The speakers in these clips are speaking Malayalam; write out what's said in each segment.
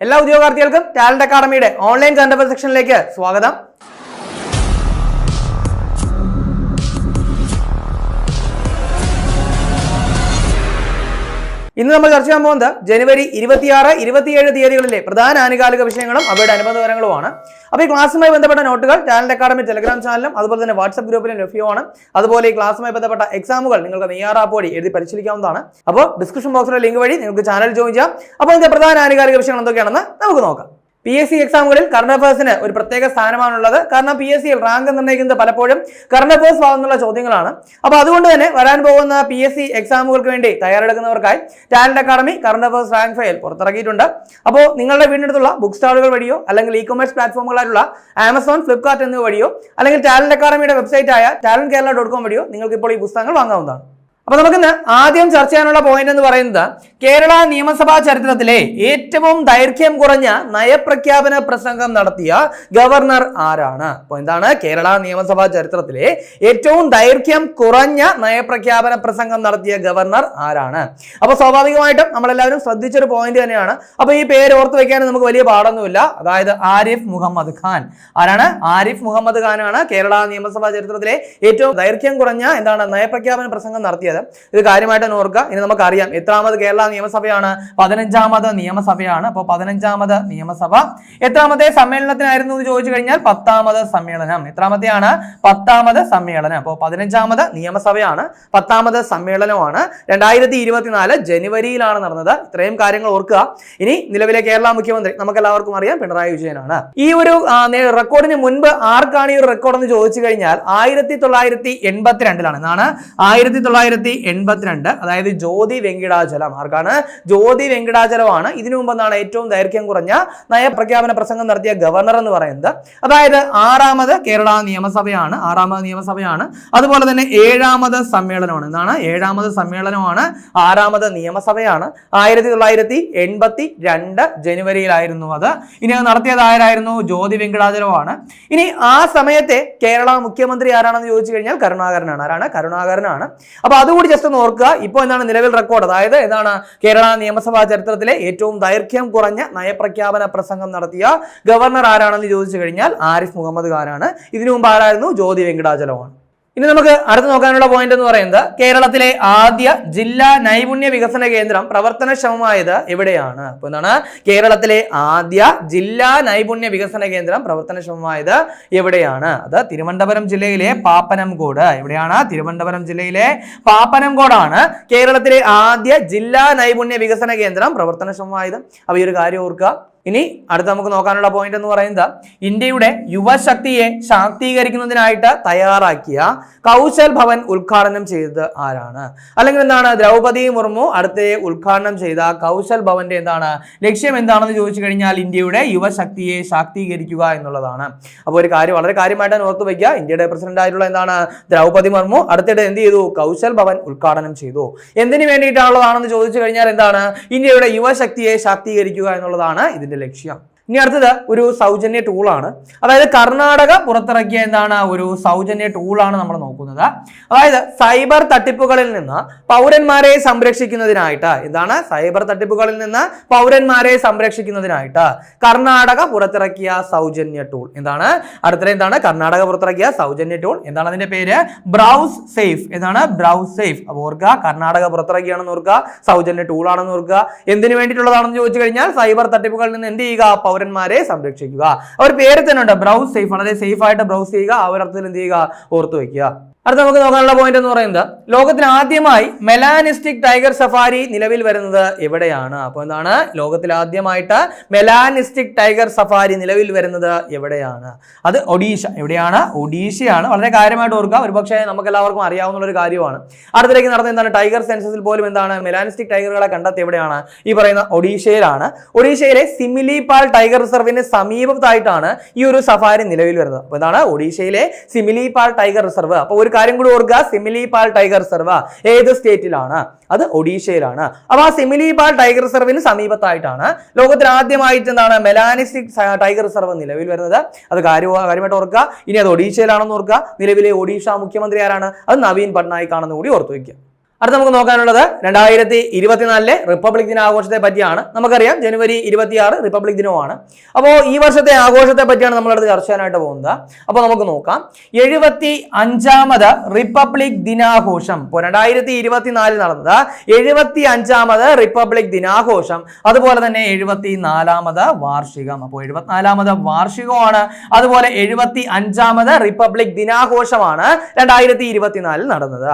എല്ലാ ഉദ്യോഗാർത്ഥികൾക്കും ടാലന്റ് അക്കാഡമിയുടെ ഓൺലൈൻ കറന്റ് അഫയർ സെക്ഷനിലേക്ക് സ്വാഗതം. ഇന്ന് നമ്മൾ ചർച്ച ചെയ്യാൻ പോകുന്നത് ജനുവരി 26, 27 തീയതികളിലെ പ്രധാന ആനുകാലിക വിഷയങ്ങളും അവയുടെ അനുബന്ധ വിവരങ്ങളുമാണ്. അപ്പോൾ ഈ ക്ലാസ്സുമായി ബന്ധപ്പെട്ട നോട്ടുകൾ ടാലന്റ് അക്കാഡമി ടെലഗ്രാം ചാനലും അതുപോലെ തന്നെ വാട്സ്ആപ്പ് ഗ്രൂപ്പിലും ലഭ്യമാണ്. അതുപോലെ ഈ ക്ലാസ്സുമായി ബന്ധപ്പെട്ട എക്സാമുകൾ നിങ്ങൾക്ക് നെയ്യാർ ആപ്പ് വഴി എഴുതി പരിശീലിക്കാവുന്നതാണ്. അപ്പോൾ ഡിസ്ക്രിപ്ഷൻ ബോക്സിലെ ലിങ്ക് വഴി നിങ്ങൾക്ക് ചാനൽ ജോയിൻ ചെയ്യാം. അപ്പോൾ ഇതിന്റെ പ്രധാന ആനുകാലിക വിഷയങ്ങൾ എന്തൊക്കെയാണെന്ന് നമുക്ക് നോക്കാം. PSC എക്സാമുകളിൽ കറണ്ട് അഫയേഴ്സിന് ഒരു പ്രത്യേക സ്ഥാനമാണുള്ളത്. കാരണം PSCയിൽ റാങ്ക് നിർണ്ണയിക്കുന്നത് പലപ്പോഴും കറണ്ട് അഫയേഴ്സ് ഭാഗത്തുനിന്നുള്ള ചോദ്യങ്ങളാണ്. അപ്പോൾ അതുകൊണ്ട് തന്നെ വരാൻ പോകുന്ന PSC എക്സാമുകൾക്ക് വേണ്ടി തയ്യാറെടുക്കുന്നവർക്കായി talent academy current affairs rank file പുറത്തിറക്കിയിട്ടുണ്ട്. അപ്പോൾ നിങ്ങളുടെ വീടിനടുത്തുള്ള ബുക്ക് സ്റ്റാളുകൾ വഴിയോ അല്ലെങ്കിൽ ഇ-കൊമേഴ്സ് പ്ലാറ്റ്ഫോമുകളായിട്ടുള്ള ആമസോൺ, ഫ്ലിപ്കാർട്ട് എന്നിവ വഴിയോ അല്ലെങ്കിൽ ടാലന്റ് അക്കാഡമിയുടെ വെബ്സൈറ്റായ talentkerala.com വഴിയോ നിങ്ങൾക്ക് ഇപ്പോൾ ഈ പുസ്തകങ്ങൾ വാങ്ങാവുന്നതാണ്. അപ്പൊ നമുക്കിന്ന് ആദ്യം ചർച്ച ചെയ്യാനുള്ള പോയിന്റ് എന്ന് പറയുന്നത് കേരള നിയമസഭാ ചരിത്രത്തിലെ ഏറ്റവും ദൈർഘ്യം കുറഞ്ഞ നയപ്രഖ്യാപന പ്രസംഗം നടത്തിയ ഗവർണർ ആരാണ്? അപ്പൊ എന്താണ് കേരള നിയമസഭാ ചരിത്രത്തിലെ ഏറ്റവും ദൈർഘ്യം കുറഞ്ഞ നയപ്രഖ്യാപന പ്രസംഗം നടത്തിയ ഗവർണർ ആരാണ്? അപ്പൊ സ്വാഭാവികമായിട്ടും നമ്മളെല്ലാവരും ശ്രദ്ധിച്ചൊരു പോയിന്റ് തന്നെയാണ്. അപ്പൊ ഈ പേര് ഓർത്ത് വെക്കാൻ നമുക്ക് വലിയ പാടൊന്നുമില്ല. അതായത് ആരിഫ് മുഹമ്മദ് ഖാൻ. ആരാണ്? ആരിഫ് മുഹമ്മദ് ഖാനാണ് കേരള നിയമസഭാ ചരിത്രത്തിലെ ഏറ്റവും ദൈർഘ്യം കുറഞ്ഞ നയപ്രഖ്യാപന പ്രസംഗം നടത്തിയത്. ഇത് കാര്യമായിട്ട് ഓർക്കുക. ഇനി നമുക്കറിയാം എത്രാമത് കേരള നിയമസഭയാണ്? 15ാമത് നിയമസഭയാണ്. അപ്പോൾ 15ാമത് നിയമസഭ എത്രാമത്തെ സമ്മേളനത്തിനായിരുന്നു എന്ന് ചോദിച്ചു കഴിഞ്ഞാൽ 10ാമത് സമ്മേളനം. എത്രാമത്തെയാണ്? 10ാമത് സമ്മേളനം. അപ്പോൾ 15ാമത് നിയമസഭയാണ്, 10ാമത് സമ്മേളനമാണ്. 2024 ജനുവരിയിലാണ് നടന്നത്. ഇത്രയും കാര്യങ്ങൾ ഓർക്കുക. ഇനി നിലവിലെ കേരള മുഖ്യമന്ത്രി നമുക്ക് എല്ലാവർക്കും അറിയാം പിണറായി വിജയനാണ്. ഈ ഒരു റെക്കോർഡിന് മുൻപ് ആർക്കാണ് ഈ ഒരു റെക്കോർഡ് എന്ന് ചോദിച്ചു കഴിഞ്ഞാൽ 1982 എന്നാണ് 1982. അതായത് ജ്യോതി വെങ്കിടാചലം. ആർക്കാണ്? ജ്യോതി വെങ്കിടാചലമാണ് ഇതിനു മുമ്പ് എന്താണ് ഏറ്റവും ദൈർഘ്യം കുറഞ്ഞ നയപ്രഖ്യാപന പ്രസംഗം നടത്തിയ ഗവർണർ എന്ന് പറയുന്നത്. അതായത് 6ാമത് കേരള നിയമസഭയാണ്, 6ാമത് നിയമസഭയാണ്. അതുപോലെ തന്നെ 7ാമത് സമ്മേളനമാണ്. എന്താണ്? 7ാമത് സമ്മേളനമാണ്, 6ാമത് നിയമസഭയാണ്. 1982 ജനുവരിയിലായിരുന്നു അത്. ഇനി അത് നടത്തിയത് ആരായിരുന്നു? ജ്യോതി വെങ്കിടാചലമാണ്. ഇനി ആ സമയത്തെ കേരള മുഖ്യമന്ത്രി ആരാണെന്ന് ചോദിച്ചു കഴിഞ്ഞാൽ കരുണാകരനാണ്. ആരാണ്? കരുണാകരനാണ്. അപ്പൊ അതുകൂടി ജസ്റ്റ് ഒന്ന് ഓർക്കുക. ഇപ്പോൾ എന്താണ് നിലവിൽ റെക്കോർഡ്? അതായത് എന്താണ് കേരള നിയമസഭാ ചരിത്രത്തിലെ ഏറ്റവും ദൈർഘ്യം കുറഞ്ഞ നയപ്രഖ്യാപന പ്രസംഗം നടത്തിയ ഗവർണർ ആരാണെന്ന് ചോദിച്ചു കഴിഞ്ഞാൽ ആരിഫ് മുഹമ്മദ് ഖാനാണ്. ഇതിനു മുമ്പ് ആരായിരുന്നു? ജ്യോതി വെങ്കിടാചലമാണ്. ഇനി നമുക്ക് അടുത്ത് നോക്കാനുള്ള പോയിന്റ് എന്ന് പറയുന്നത് കേരളത്തിലെ ആദ്യ ജില്ലാ നൈപുണ്യ വികസന കേന്ദ്രം പ്രവർത്തനക്ഷമമായത് എവിടെയാണ്? അപ്പൊ എന്താണ് കേരളത്തിലെ ആദ്യ ജില്ലാ നൈപുണ്യ വികസന കേന്ദ്രം പ്രവർത്തനക്ഷമമായത് എവിടെയാണ്? അത് തിരുവനന്തപുരം ജില്ലയിലെ പാപ്പനംകോട്. എവിടെയാണ്? തിരുവനന്തപുരം ജില്ലയിലെ പാപ്പനംകോടാണ് കേരളത്തിലെ ആദ്യ ജില്ലാ നൈപുണ്യ വികസന കേന്ദ്രം പ്രവർത്തനക്ഷമമായത്. അപ്പൊ ഈ ഒരു കാര്യം ഓർക്കുക. ഇനി അടുത്ത് നമുക്ക് നോക്കാനുള്ള പോയിന്റ് എന്ന് പറയുന്നത് ഇന്ത്യയുടെ യുവശക്തിയെ ശാക്തീകരിക്കുന്നതിനായിട്ട് തയ്യാറാക്കിയ കൗശൽ ഭവൻ ഉദ്ഘാടനം ചെയ്തത് ആരാണ്? അല്ലെങ്കിൽ എന്താണ് ദ്രൗപദി മുർമു അടുത്തിടെ ഉദ്ഘാടനം ചെയ്ത കൗശൽ ഭവന്റെ എന്താണ് ലക്ഷ്യം എന്താണെന്ന് ചോദിച്ചു കഴിഞ്ഞാൽ ഇന്ത്യയുടെ യുവശക്തിയെ ശാക്തീകരിക്കുക എന്നുള്ളതാണ്. അപ്പോൾ ഒരു കാര്യം വളരെ കാര്യമായിട്ട് ഓർത്തു വയ്ക്കുക. ഇന്ത്യയുടെ പ്രസിഡന്റ് ആയിട്ടുള്ള എന്താണ് ദ്രൗപദി മുർമു അടുത്തിടെ എന്ത് ചെയ്തു? കൗശൽ ഭവൻ ഉദ്ഘാടനം ചെയ്തു. എന്തിനു വേണ്ടിയിട്ടുള്ളതാണെന്ന് ചോദിച്ചു കഴിഞ്ഞാൽ എന്താണ് ഇന്ത്യയുടെ യുവശക്തിയെ ശാക്തീകരിക്കുക എന്നുള്ളതാണ് ഇതിന്റെ ലക്ഷ്യം. ഇനി അടുത്തത് ഒരു സൗജന്യ ടൂളാണ്. അതായത് കർണാടക പുറത്തിറക്കിയ എന്താണ് ഒരു സൗജന്യ ടൂളാണ് നമ്മൾ നോക്കുന്നത്. അതായത് സൈബർ തട്ടിപ്പുകളിൽ നിന്ന് പൗരന്മാരെ സംരക്ഷിക്കുന്നതിനായിട്ട് എന്താണ് സൈബർ തട്ടിപ്പുകളിൽ നിന്ന് പൗരന്മാരെ സംരക്ഷിക്കുന്നതിനായിട്ട് കർണാടക പുറത്തിറക്കിയ സൗജന്യ ടൂൾ. എന്താണ് അടുത്തിടെ എന്താണ് കർണാടക പുറത്തിറക്കിയ സൗജന്യ ടൂൾ? എന്താണ് അതിന്റെ പേര്? Browse safe. എന്താണ്? Browse safe. അപ്പോൾ ഓർക്കുക കർണാടക പുറത്തിറക്കിയാണെന്ന് ഓർക്കുക, സൗജന്യ ടൂൾ ആണെന്ന് ഓർക്കുക. എന്തിനു വേണ്ടിയിട്ടുള്ളതാണെന്ന് ചോദിച്ചു കഴിഞ്ഞാൽ സൈബർ തട്ടിപ്പുകളിൽ നിന്ന് എന്ത് ചെയ്യുക? പൗരന്മാരെ സംരക്ഷിക്കുക. അവർ പേര് തന്നെ ഉണ്ട് ബ്രൗസ് സേഫ്. വളരെ സേഫ് ആയിട്ട് ബ്രൗസ് ചെയ്യുക. ആ ഒരു അർത്ഥത്തിൽ എന്ത് ചെയ്യുക? ഓർത്തു വയ്ക്കുക. അടുത്ത നമുക്ക് നോക്കാനുള്ള പോയിന്റ് എന്ന് പറയുന്നത് ലോകത്തിൽ ആദ്യമായി മെലാനിസ്റ്റിക് ടൈഗർ സഫാരി നിലവിൽ വരുന്നത് എവിടെയാണ്? അപ്പോൾ എന്താണ് ലോകത്തിൽ ആദ്യമായിട്ട് മെലാനിസ്റ്റിക് ടൈഗർ സഫാരി നിലവിൽ വരുന്നത് എവിടെയാണ്? അത് ഒഡീഷ. എവിടെയാണ്? ഒഡീഷയാണ്. വളരെ കാര്യമായിട്ട് ഓർക്കുക. ഒരുപക്ഷെ നമുക്ക് എല്ലാവർക്കും അറിയാവുന്ന ഒരു കാര്യമാണ്. അടുത്തിലേക്ക് നടന്ന എന്താണ് ടൈഗർ സെൻസസിൽ പോലും എന്താണ് മെലാനിസ്റ്റിക് ടൈഗറുകളെ കണ്ടെത്തി എവിടെയാണ്? ഈ പറയുന്ന ഒഡീഷയിലാണ്. ഒഡീഷയിലെ സിമിലിപാൽ ടൈഗർ റിസർവിന് സമീപത്തായിട്ടാണ് ഈ ഒരു സഫാരി നിലവിൽ വരുന്നത്. അപ്പോൾ എന്താണ് ഒഡീഷയിലെ സിമിലിപാൽ ടൈഗർ റിസർവ്. അപ്പോൾ ഒരു കാര്യം കൂടി ഓർക്കുക. സിമിലിപാൽ ടൈഗർ റിസർവ് ഏത് സ്റ്റേറ്റിലാണ്? അത് ഒഡീഷയിലാണ്. അപ്പൊ ആ സിമിലിപാൽ ടൈഗർ റിസർവിന് സമീപത്തായിട്ടാണ് ലോകത്തിൽ ആദ്യമായിട്ട് എന്താണ് മെലാനിസ്റ്റിക് ടൈഗർ റിസർവ് നിലവിൽ വരുന്നത്. അത് കാര്യമായിട്ട് ഓർക്കുക. ഇനി അത് ഒഡീഷയിലാണെന്ന് ഓർക്കുക. നിലവിലെ ഒഡീഷ മുഖ്യമന്ത്രി ആരാണ്? അത് നവീൻ പട്നായിക് ആണെന്ന് കൂടി ഓർത്തു വയ്ക്കുക. അടുത്ത നമുക്ക് നോക്കാനുള്ളത് 2024 റിപ്പബ്ലിക് ദിനാഘോഷത്തെ പറ്റിയാണ്. നമുക്കറിയാം ജനുവരി 26 റിപ്പബ്ലിക് ദിനമാണ്. അപ്പോൾ ഈ വർഷത്തെ ആഘോഷത്തെ പറ്റിയാണ് നമ്മളടുത്ത് ചർച്ച ചെയ്യാനായിട്ട് പോകുന്നത്. അപ്പോൾ നമുക്ക് നോക്കാം. 75ാമത് റിപ്പബ്ലിക് ദിനാഘോഷം. ഇപ്പോൾ 2024 നടന്നത് 75ാമത് റിപ്പബ്ലിക് ദിനാഘോഷം, അതുപോലെ തന്നെ 74ാമത് വാർഷികം. അപ്പോൾ 74ാമത് വാർഷികമാണ്, അതുപോലെ 75ാമത് റിപ്പബ്ലിക് ദിനാഘോഷമാണ് 2024 നടന്നത്.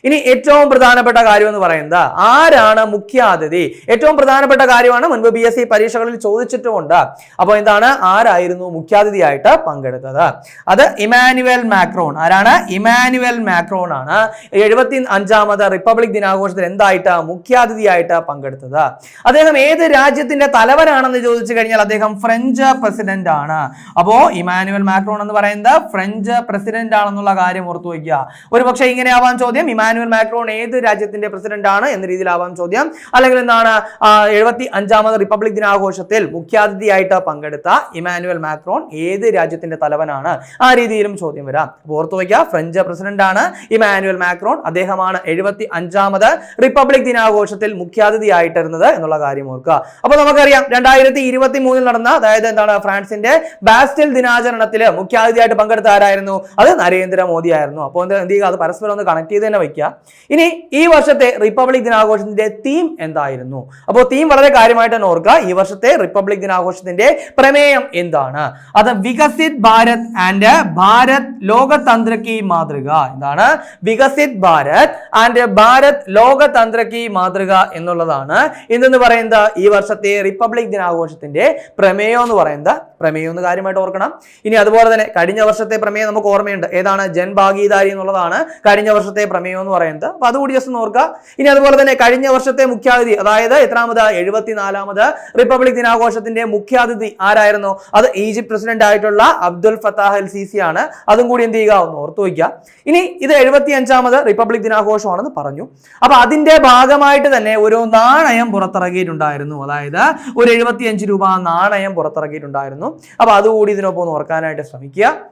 ഇനി ഏറ്റവും പ്രധാനപ്പെട്ട കാര്യം എന്ന് പറയുന്നത് ആരാണ് മുഖ്യാതിഥി? ഏറ്റവും പ്രധാനപ്പെട്ട കാര്യമാണ്, മുൻപ് PSC പരീക്ഷകളിൽ ചോദിച്ചിട്ടുമുണ്ട്. അപ്പോൾ എന്താണ്, ആരായിരുന്നു മുഖ്യാതിഥിയായിട്ട് പങ്കെടുത്തത്? അത് ഇമാനുവൽ മാക്രോൺ. ആരാണ്? ഇമാനുവൽ മാക്രോൺ ആണ് 75ാമത് റിപ്പബ്ലിക് ദിനാഘോഷത്തിൽ എന്തായിട്ട് മുഖ്യാതിഥിയായിട്ട് പങ്കെടുത്തത്. അദ്ദേഹം ഏത് രാജ്യത്തിന്റെ തലവനാണെന്ന് ചോദിച്ചു കഴിഞ്ഞാൽ അദ്ദേഹം ഫ്രഞ്ച് പ്രസിഡന്റ് ആണ്. അപ്പോ ഇമാനുവൽ മാക്രോൺ എന്ന് പറയുന്നത് ഫ്രഞ്ച് പ്രസിഡന്റ് ആണെന്നുള്ള കാര്യം ഓർത്തു വയ്ക്കുക. ഒരു പക്ഷേ ഇങ്ങനെ ആവാൻ ചോദ്യം, ഇമാനുവൽ മാക്രോൺ ഏത് രാജ്യത്തിന്റെ പ്രസിഡന്റ് ആണ് എന്ന രീതിയിലാവാൻ ചോദ്യം. അല്ലെങ്കിൽ എന്താണ്, 75ാമത് റിപ്പബ്ലിക് ദിനാഘോഷത്തിൽ മുഖ്യാതിഥിയായിട്ട് പങ്കെടുത്ത ഇമാനുവൽ മാക്രോൺ ഏത് രാജ്യത്തിന്റെ തലവനാണ്, ആ രീതിയിലും ചോദ്യം വരാം. ഓർത്തു വയ്ക്കുക, ഫ്രഞ്ച് പ്രസിഡന്റ് ആണ് ഇമാനുവൽ മാക്രോൺ. അദ്ദേഹമാണ് 75ാമത് റിപ്പബ്ലിക് ദിനാഘോഷത്തിൽ മുഖ്യാതിഥിയായിട്ടിരുന്നത് എന്നുള്ള കാര്യം ഓർക്കുക. അപ്പോൾ നമുക്കറിയാം 2023 നടന്ന, അതായത് എന്താണ്, ഫ്രാൻസിന്റെ ബാസ്റ്റിൽ ദിനാചരണത്തിൽ മുഖ്യാതിഥിയായിട്ട് പങ്കെടുത്ത ആരായിരുന്നു? അത് നരേന്ദ്രമോദി ആയിരുന്നു. അപ്പോൾ എന്ത് ചെയ്യുക, അത് പരസ്പരം ഒന്ന് കണക്ട് ചെയ്ത് തന്നെ വയ്ക്കുക. ഇനി ഈ വർഷത്തെ റിപ്പബ്ലിക് ദിനാഘോഷത്തിന്റെ തീം എന്തായിരുന്നു? അപ്പോൾ തീം വളരെ കാര്യമായിട്ട് തന്നെ ഓർക്കുക. ഈ വർഷത്തെ റിപ്പബ്ലിക് ദിനാഘോഷത്തിന്റെ പ്രമേയം എന്താണ്? അത് വികസിത് ഭാരത് ആൻഡ് ഭാരത് ലോകതന്ത്ര കി മാതൃക. എന്താണ്? വികസിത് ഭാരത് ആൻഡ് ഭാരത് ലോകതന്ത്ര കി മാതൃക എന്നുള്ളതാണ് എന്തെന്ന് പറയുന്നത് ഈ വർഷത്തെ റിപ്പബ്ലിക് ദിനാഘോഷത്തിന്റെ പ്രമേയം എന്ന് പറയുന്നത്. പ്രമേയം എന്ന് കാര്യമായിട്ട് ഓർക്കണം. ഇനി അതുപോലെ തന്നെ കഴിഞ്ഞ വർഷത്തെ പ്രമേയം നമുക്ക് ഓർമ്മയുണ്ട്. ഏതാണ്? ജൻഭാഗീദാരി എന്നുള്ളതാണ് കഴിഞ്ഞ വർഷത്തെ പ്രമേയം എന്ന് പറയുന്നത്. അപ്പൊ അതുകൂടി ജസ്റ്റ് ഓർക്കുക. ഇനി അതുപോലെ തന്നെ കഴിഞ്ഞ വർഷത്തെ മുഖ്യാതിഥി, അതായത് എത്രാമത്? 74ാമത് റിപ്പബ്ലിക് ദിനാഘോഷത്തിന്റെ മുഖ്യാതിഥി ആരായിരുന്നു? അത് ഈജിപ്ത് പ്രസിഡന്റ് ആയിട്ടുള്ള അബ്ദുൽ ഫത്താഹ് അൽ സീസി ആണ്. അതും കൂടി എന്ത് ചെയ്യുക, ഒന്ന് ഓർത്തു വയ്ക്കുക. ഇനി ഇത് 75ാമത് റിപ്പബ്ലിക് ദിനാഘോഷമാണെന്ന് പറഞ്ഞു. അപ്പൊ അതിന്റെ ഭാഗമായിട്ട് തന്നെ ഒരു നാണയം പുറത്തിറക്കിയിട്ടുണ്ടായിരുന്നു. അതായത് ഒരു 75 രൂപ നാണയം പുറത്തിറക്കിയിട്ടുണ്ടായിരുന്നു. അപ്പൊ അതുകൂടി ഇതിനൊപ്പം ഒന്ന് ഓർക്കാനായിട്ട് ശ്രമിക്കുക.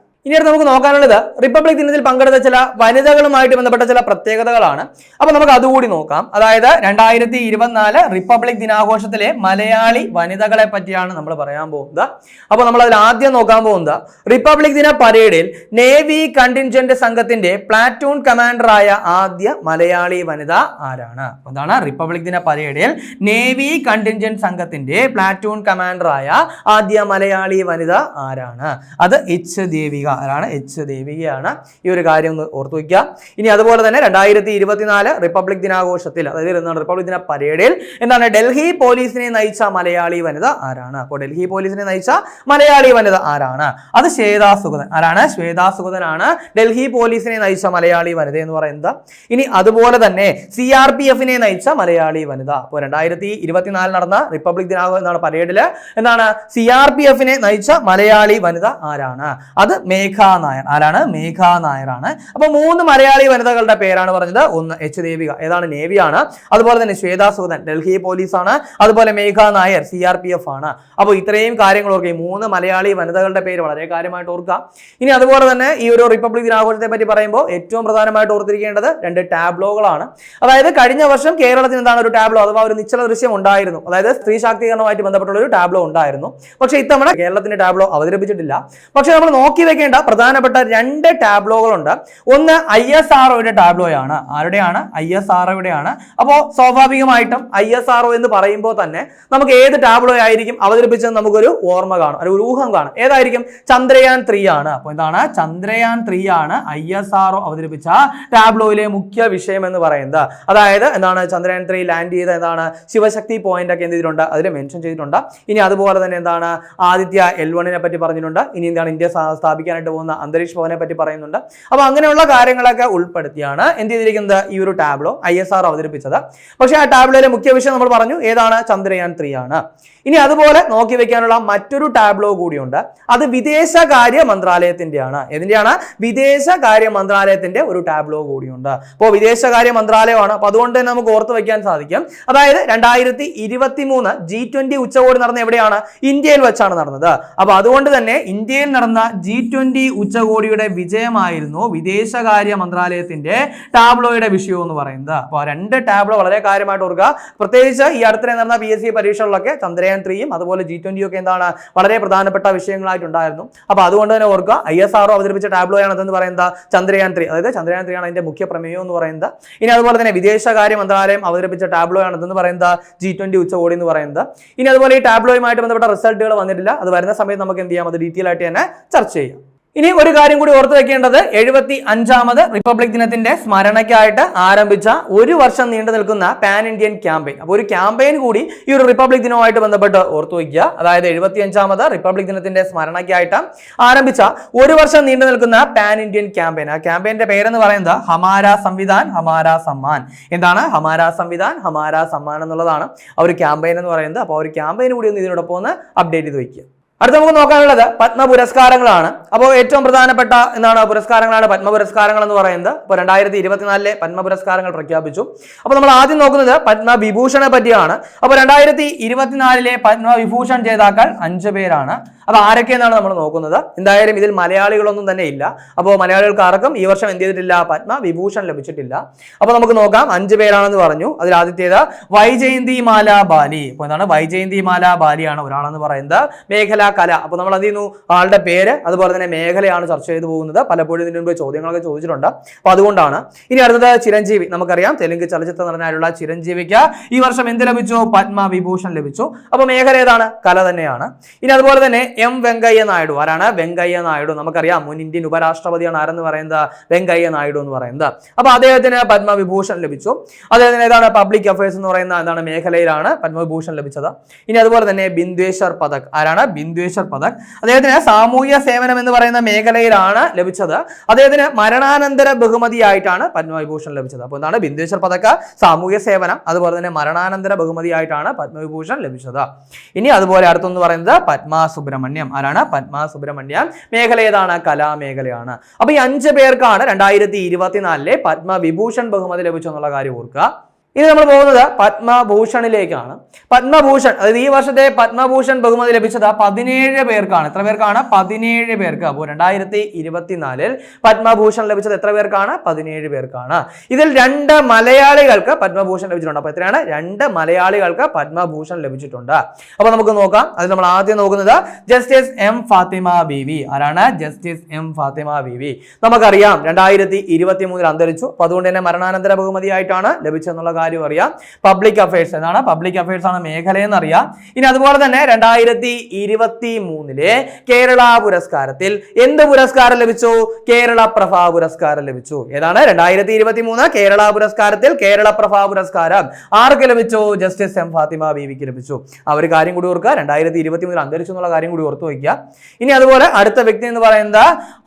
ഇനി അടുത്ത് നമുക്ക് നോക്കാനുള്ളത് റിപ്പബ്ലിക് ദിനത്തിൽ പങ്കെടുത്ത ചില വനിതകളുമായിട്ട് ബന്ധപ്പെട്ട ചില പ്രത്യേകതകളാണ്. അപ്പൊ നമുക്ക് അതുകൂടി നോക്കാം. അതായത് 2024 റിപ്പബ്ലിക് ദിനാഘോഷത്തിലെ മലയാളി വനിതകളെ പറ്റിയാണ് നമ്മൾ പറയാൻ പോകുന്നത്. അപ്പൊ നമ്മൾ അതിൽ ആദ്യം നോക്കാൻ പോകുന്നത് റിപ്പബ്ലിക് ദിന പരേഡിൽ നേവി കണ്ടിൻജന്റ് സംഘത്തിന്റെ പ്ലാറ്റൂൺ കമാൻഡറായ ആദ്യ മലയാളി വനിത ആരാണ്? എന്താണ്? റിപ്പബ്ലിക് ദിന പരേഡിൽ നേവി കണ്ടിൻജന്റ് സംഘത്തിന്റെ പ്ലാറ്റൂൺ കമാൻഡറായ ആദ്യ മലയാളി വനിത ആരാണ്? അത് എച്ച് ദേവിക. ആരാണ്? എച്ച് ദേവികയാണ്. ഈ ഒരു കാര്യം ഒന്ന് ഓർത്തു വയ്ക്കുക. ഇനി അതുപോലെ തന്നെ 2024 റിപ്പബ്ലിക് ദിനാഘോഷത്തിൽ, അതായത് റിപ്പബ്ലിക് ദിന പരേഡിൽ എന്താണ് ഡൽഹി പോലീസിനെ നയിച്ച മലയാളി വനിത ആരാണ്? അപ്പോൾ ഡൽഹി പോലീസിനെ നയിച്ച മലയാളി വനിത ആരാണ്? അത് ശ്വേതാ സുഗതൻ. ആരാണ്? ശ്വേതാ സുഗതനാണ് ഡൽഹി പോലീസിനെ നയിച്ച മലയാളി വനിത എന്ന് പറയുന്നത്. ഇനി അതുപോലെ തന്നെ CRPFനെ നയിച്ച മലയാളി വനിത. അപ്പോൾ 2024 നടന്ന റിപ്പബ്ലിക് ദിനാഘോഷ പരേഡില് എന്താണ് CRPFനെ നയിച്ച മലയാളി വനിത ആരാണ്? അത് മേഘ നായർ. ആരാണ്? മേഘ നായരാണ്. അപ്പൊ 3 മലയാളി വനിതകളുടെ പേരാണ് പറഞ്ഞത്. ഒന്ന് എച്ച് ദേവിക, ഏതാണ്? നേവിയാണ്. അതുപോലെ തന്നെ ശ്വേതാ സുഗതൻ ഡൽഹി പോലീസ് ആണ്. അതുപോലെ മേഘ നായർ CRPF ആണ്. അപ്പോൾ ഇത്രയും കാര്യങ്ങൾ ഓർക്കുക. 3 മലയാളി വനിതകളുടെ പേര് വളരെ കാര്യമായിട്ട് ഓർക്കുക. ഇനി അതുപോലെ തന്നെ ഈ ഒരു റിപ്പബ്ലിക് ദിനാഘോഷത്തെ പറ്റി പറയുമ്പോൾ ഏറ്റവും പ്രധാനമായിട്ട് ഓർത്തിരിക്കേണ്ടത് 2 ടാബ്ലോകളാണ്. അതായത് കഴിഞ്ഞ വർഷം കേരളത്തിൽ എന്താണ് ഒരു ടാബ്ലോ അഥവാ ഒരു നിശ്ചല ദൃശ്യം ഉണ്ടായിരുന്നു. അതായത് സ്ത്രീ ശാക്തീകരണവുമായിട്ട് ബന്ധപ്പെട്ടുള്ള ഒരു ടാബ്ലോ ഉണ്ടായിരുന്നു. പക്ഷേ ഇത്തവണ കേരളത്തിന്റെ ടാബ്ലോ അവതരിപ്പിച്ചിട്ടില്ല. പക്ഷെ നമ്മൾ നോക്കി വെക്കേണ്ട പ്രധാനപ്പെട്ട 2 ടാബ്ലോകളുണ്ട്. ഒന്ന് ISROയുടെ ടാബ്ലോയാണ്. ആരുടെയാണ്? ISROയുടെയാണ്. അപ്പോൾ സ്വാഭാവികമായിട്ടും ISRO എന്ന് പറയുമ്പോൾ തന്നെ നമുക്ക് ഏത് ടാബ്ലോ ആയിരിക്കും അവതരിപ്പിച്ചത് നമുക്കൊരു ഓർമ്മ കാണും, ഒരു ഊഹം കാണും. ഏതായിരിക്കും? ചന്ദ്രയാൻ 3 ആണ്. അപ്പോൾ എന്താണ്? ചന്ദ്രയാൻ 3 ആണ് ISRO അവതരിപ്പിച്ച ടാബ്ലോയിലെ മുഖ്യ വിഷയം എന്ന് പറയുന്നത്. അതായത് എന്താണ്? ചന്ദ്രയാൻ 3 ലാൻഡ് ചെയ്ത എന്താണ് ശിവശക്തി പോയിന്റ് ഒക്കെ എന്ത് ചെയ്തിട്ടുണ്ട്, അതിൽ മെൻഷൻ ചെയ്തിട്ടുണ്ട്. ഇനി അതുപോലെ തന്നെ എന്താണ് ആദിത്യ L1നെ പറ്റി പറഞ്ഞിട്ടുണ്ട്. ഇനി എന്താണ് ഇന്ത്യ സ്ഥാപിക്കാനായിട്ട് പോകുന്ന അന്തരീക്ഷ ഭവനെ പറ്റി പറയുന്നുണ്ട്. അപ്പൊ അങ്ങനെയുള്ള കാര്യങ്ങളൊക്കെ ഉൾപ്പെടുത്തിയാണ് എന്ത് ചെയ്തിരിക്കുന്നത് ഈ ഒരു ടാബ്ലോ ISRO അവതരിപ്പിച്ചത്. പക്ഷേ ആ ടാബ്ലോയിലെ മുഖ്യ വിഷയം നമ്മൾ പറഞ്ഞു, ഏതാണ്? ചന്ദ്രയാൻ 3 ആണ്. ഇനി അതുപോലെ നോക്കി വെക്കാനുള്ള മറ്റൊരു ടാബ്ലോ കൂടിയുണ്ട്. അത് വിദേശകാര്യ മന്ത്രാലയത്തിന്റെയാണ്. ഏതിന്റെയാണ്? വിദേശകാര്യ മന്ത്രാലയത്തിന്റെ ഒരു ടാബ്ലോ കൂടിയുണ്ട്. അപ്പോൾ വിദേശകാര്യ മന്ത്രാലയമാണ്. അപ്പൊ അതുകൊണ്ട് തന്നെ നമുക്ക് ഓർത്ത് വെക്കാൻ സാധിക്കും. അതായത് 2023 G20 ഉച്ചകോടി നടന്ന എവിടെയാണ്? ഇന്ത്യയിൽ വെച്ചാണ് നടന്നത്. അപ്പൊ അതുകൊണ്ട് തന്നെ ഇന്ത്യയിൽ നടന്ന G20 G20 ഉച്ചകോടിയുടെ വിജയമായിരുന്നു വിദേശകാര്യ മന്ത്രാലയത്തിന്റെ ടാബ്ലോയുടെ വിഷയം എന്ന് പറയുന്നത്. അപ്പോൾ രണ്ട് ടാബ്ലോ വളരെ കാര്യമായിട്ട് ഓർക്കുക. പ്രത്യേകിച്ച് ഈ അടുത്തിടെ നടന്ന PSC പരീക്ഷകളിലൊക്കെ ചന്ദ്രയാൻ 3യും അതുപോലെ G20 ഒക്കെ എന്താണ് വളരെ പ്രധാനപ്പെട്ട വിഷയങ്ങളായിട്ടുണ്ടായിരുന്നു. അപ്പോൾ അതുകൊണ്ട് തന്നെ ഓർക്കുക, ISRO അവതരിപ്പിച്ച ടാബ്ലോയാണ് അതെന്ന് പറയുന്നത് ചന്ദ്രയാൻ 3. അതായത് ചന്ദ്രയാൻ 3 ആണ് അതിന്റെ മുഖ്യ പ്രമേയം എന്ന് പറയുന്നത്. ഇനി അതുപോലെ തന്നെ വിദേശകാര്യ മന്ത്രാലയം അവതരിപ്പിച്ച ടാബ്ലോയാണ് അതെന്ന് പറയുന്നത് G20 ഉച്ചകോടി എന്ന് പറയുന്നത്. ഇനി അതുപോലെ ഈ ടാബ്ലോയുമായിട്ട് ബന്ധപ്പെട്ട റിസൾട്ടുകൾ വന്നിട്ടില്ല. അത് വരുന്ന സമയത്ത് നമുക്ക് എന്ത് ചെയ്യാം, അത് ഡീറ്റെയിൽ ആയിട്ട് തന്നെ ചർച്ച ചെയ്യാം. ഇനി ഒരു കാര്യം കൂടി ഓർത്തു വെക്കേണ്ടത് 75ാമത് റിപ്പബ്ലിക് ദിനത്തിന്റെ സ്മരണയ്ക്കായിട്ട് ആരംഭിച്ച ഒരു വർഷം നീണ്ടു നിൽക്കുന്ന പാൻ ഇന്ത്യൻ ക്യാമ്പയിൻ. അപ്പോൾ ഒരു ക്യാമ്പയിൻ കൂടി ഈ ഒരു റിപ്പബ്ലിക് ദിനവുമായിട്ട് ബന്ധപ്പെട്ട് ഓർത്തു വയ്ക്കുക. അതായത് 75ാമത് റിപ്പബ്ലിക് ദിനത്തിന്റെ സ്മരണയ്ക്കായിട്ട് ആരംഭിച്ച ഒരു വർഷം നീണ്ടു നിൽക്കുന്ന പാൻ ഇന്ത്യൻ ക്യാമ്പയിൻ. ആ ക്യാമ്പയിന്റെ പേരെന്ന് പറയുന്നത് ഹമാരാ സംവിധാൻ ഹമാരാ സമ്മാൻ. എന്താണ് ഹമാരാ സംവിധാൻ ഹമാരാ സമ്മാൻ എന്നുള്ളതാണ് ആ ഒരു ക്യാമ്പയിൻ എന്ന് പറയുന്നത്. അപ്പോൾ ഒരു ക്യാമ്പയിൻ കൂടി ഒന്ന് ഇതിനോടൊപ്പം ഒന്ന് അപ്ഡേറ്റ് ചെയ്ത് വയ്ക്കുക. അടുത്ത നമുക്ക് നോക്കാനുള്ളത് പത്മ പുരസ്കാരങ്ങളാണ്. അപ്പോൾ ഏറ്റവും പ്രധാനപ്പെട്ട എന്താണ് പുരസ്കാരങ്ങളാണ് പത്മ പുരസ്കാരങ്ങൾ എന്ന് പറയുന്നത്. അപ്പോൾ 2024 പത്മ പുരസ്കാരങ്ങൾ പ്രഖ്യാപിച്ചു. അപ്പോൾ നമ്മൾ ആദ്യം നോക്കുന്നത് പത്മവിഭൂഷണെ പറ്റിയാണ്. അപ്പോൾ 2024 പത്മവിഭൂഷൺ ജേതാക്കൾ 5 പേരാണ്. അത് ആരൊക്കെയെന്നാണ് നമ്മൾ നോക്കുന്നത്. എന്തായാലും ഇതിൽ മലയാളികളൊന്നും തന്നെ ഇല്ല. അപ്പോൾ മലയാളികൾക്ക് ആർക്കും ഈ വർഷം എന്ത് ചെയ്തിട്ടില്ല, പത്മവിഭൂഷൺ ലഭിച്ചിട്ടില്ല. അപ്പോൾ നമുക്ക് നോക്കാം, 5 പേരാണെന്ന് പറഞ്ഞു. അതിൽ ആദ്യത്തേത് വൈജയന്തിമാല ബാലി. അപ്പോൾ എന്താണ് വൈജയന്തിമാല ബാലിയാണ് ഒരാളെന്ന് പറയുന്നത്. മേഖല കല. അപ്പോൾ നമ്മൾ എന്ത് ചെയ്യുന്നു, ആളുടെ പേര് അതുപോലെ തന്നെ മേഖലയാണ് ചർച്ച ചെയ്തു പോകുന്നത്. പലപ്പോഴും ഇതിനു മുമ്പ് ചോദ്യങ്ങളൊക്കെ ചോദിച്ചിട്ടുണ്ട്. അപ്പോൾ അതുകൊണ്ടാണ്. ഇനി അടുത്തത് ചിരഞ്ജീവി. നമുക്കറിയാം തെലുങ്ക് ചലച്ചിത്ര നടനായുള്ള ചിരഞ്ജീവിക്ക് ഈ വർഷം എന്ത് ലഭിച്ചു, പത്മവിഭൂഷൺ ലഭിച്ചു. അപ്പോൾ മേഖല ഏതാണ്, കല തന്നെയാണ്. ഇനി അതുപോലെ തന്നെ M വെങ്കയ്യ നായിഡു. ആരാണ് വെങ്കയ്യ നായിഡു? നമുക്കറിയാം മുൻ ഇന്ത്യൻ ഉപരാഷ്ട്രപതിയാണ് ആരെന്ന് പറയുന്നത്, വെങ്കയ്യ നായിഡു എന്ന് പറയുന്നത്. അപ്പോൾ അദ്ദേഹത്തിന് പത്മവിഭൂഷൺ ലഭിച്ചു. അദ്ദേഹത്തിന് ഏതാണ് പബ്ലിക് അഫയേഴ്സ് എന്ന് പറയുന്ന എന്താണ് മേഖലയിലാണ് പത്മവിഭൂഷൺ ലഭിച്ചത്. ഇനി അതുപോലെ തന്നെ ബിന്ദ്വേശ്വർ പദക്. ആരാണ് ബിന്ദ്വേശ്വർ പദക്? അദ്ദേഹത്തിന് സാമൂഹ്യ സേവനം എന്ന് പറയുന്ന മേഖലയിലാണ് ലഭിച്ചത്. അദ്ദേഹത്തിന് മരണാനന്തര ബഹുമതിയായിട്ടാണ് പത്മവിഭൂഷൺ ലഭിച്ചത്. അപ്പോൾ എന്താണ് ബിന്ദ്വേശ്വർ പദക്, സാമൂഹ്യ സേവനം അതുപോലെ തന്നെ മരണാനന്തര ബഹുമതിയായിട്ടാണ് പത്മവിഭൂഷൺ ലഭിച്ചത്. ഇനി അതുപോലെ അടുത്തെന്ന് പറയുന്നത് പത്മ സുബ്രഹ്മണ്യം. ആരാണ് പത്മ സുബ്രഹ്മണ്യം? മേഖല ഏതാണ്, കലാമേഖലയാണ്. അപ്പൊ ഈ 5 പേർക്കാണ് 2024 പത്മവിഭൂഷൺ ബഹുമതി ലഭിച്ചു എന്നുള്ള കാര്യം ഓർക്കുക. ഇനി നമ്മൾ പോകുന്നത് പത്മഭൂഷണിലേക്കാണ്. പത്മഭൂഷൺ അതായത് ഈ വർഷത്തെ പത്മഭൂഷൺ ബഹുമതി ലഭിച്ചത് 17 പേർക്കാണ്. എത്ര പേർക്കാണ്? 17 പേർക്ക്. അപ്പോൾ 2024 പത്മഭൂഷൺ ലഭിച്ചത് എത്ര പേർക്കാണ്? 17 പേർക്കാണ്. ഇതിൽ 2 മലയാളികൾക്ക് പത്മഭൂഷൺ ലഭിച്ചിട്ടുണ്ട്. അപ്പോൾ എത്രയാണ്? 2 മലയാളികൾക്ക് പത്മഭൂഷൺ ലഭിച്ചിട്ടുണ്ട്. അപ്പോൾ നമുക്ക് നോക്കാം. അത് നമ്മൾ ആദ്യം നോക്കുന്നത് ജസ്റ്റിസ് M ഫാത്തിമ ബീവി. ആരാണ്? Justice M Fathima Beevi. നമുക്കറിയാം 2023 അന്തരിച്ചു. അപ്പോൾ അതുകൊണ്ട് തന്നെ മരണാനന്തര ബഹുമതിയായിട്ടാണ് ലഭിച്ചെന്നുള്ള കാര്യം അറിയാം. പബ്ലിക് അഫയേഴ്സ് എന്നാണ്, പബ്ലിക് അഫയേഴ്സ് ആണ് മേഖലയെന്ന് അറിയാം. ഇനി അതുപോലെ തന്നെ 2023 കേരള പുരസ്കാരത്തിൽ എന്ത് പുരസ്കാരം ലഭിച്ചു? കേരള പ്രഭ പുരസ്കാരം ലഭിച്ചു. ഏതാണ്? 2023 കേരള പുരസ്കാരത്തിൽ കേരള പ്രഭ പുരസ്കാരം ആർക്ക് ലഭിച്ചു? ജസ്റ്റിസ് M ഫാത്തിമ ബീവിക്ക് ലഭിച്ചു. ആ ഒരു കാര്യം കൂടി ഓർക്കുക. 2023 അന്തരിച്ചു എന്നുള്ള കാര്യം കൂടി ഓർത്തു വയ്ക്കുക. ഇനി അതുപോലെ അടുത്ത വ്യക്തി എന്ന് പറയുന്നത്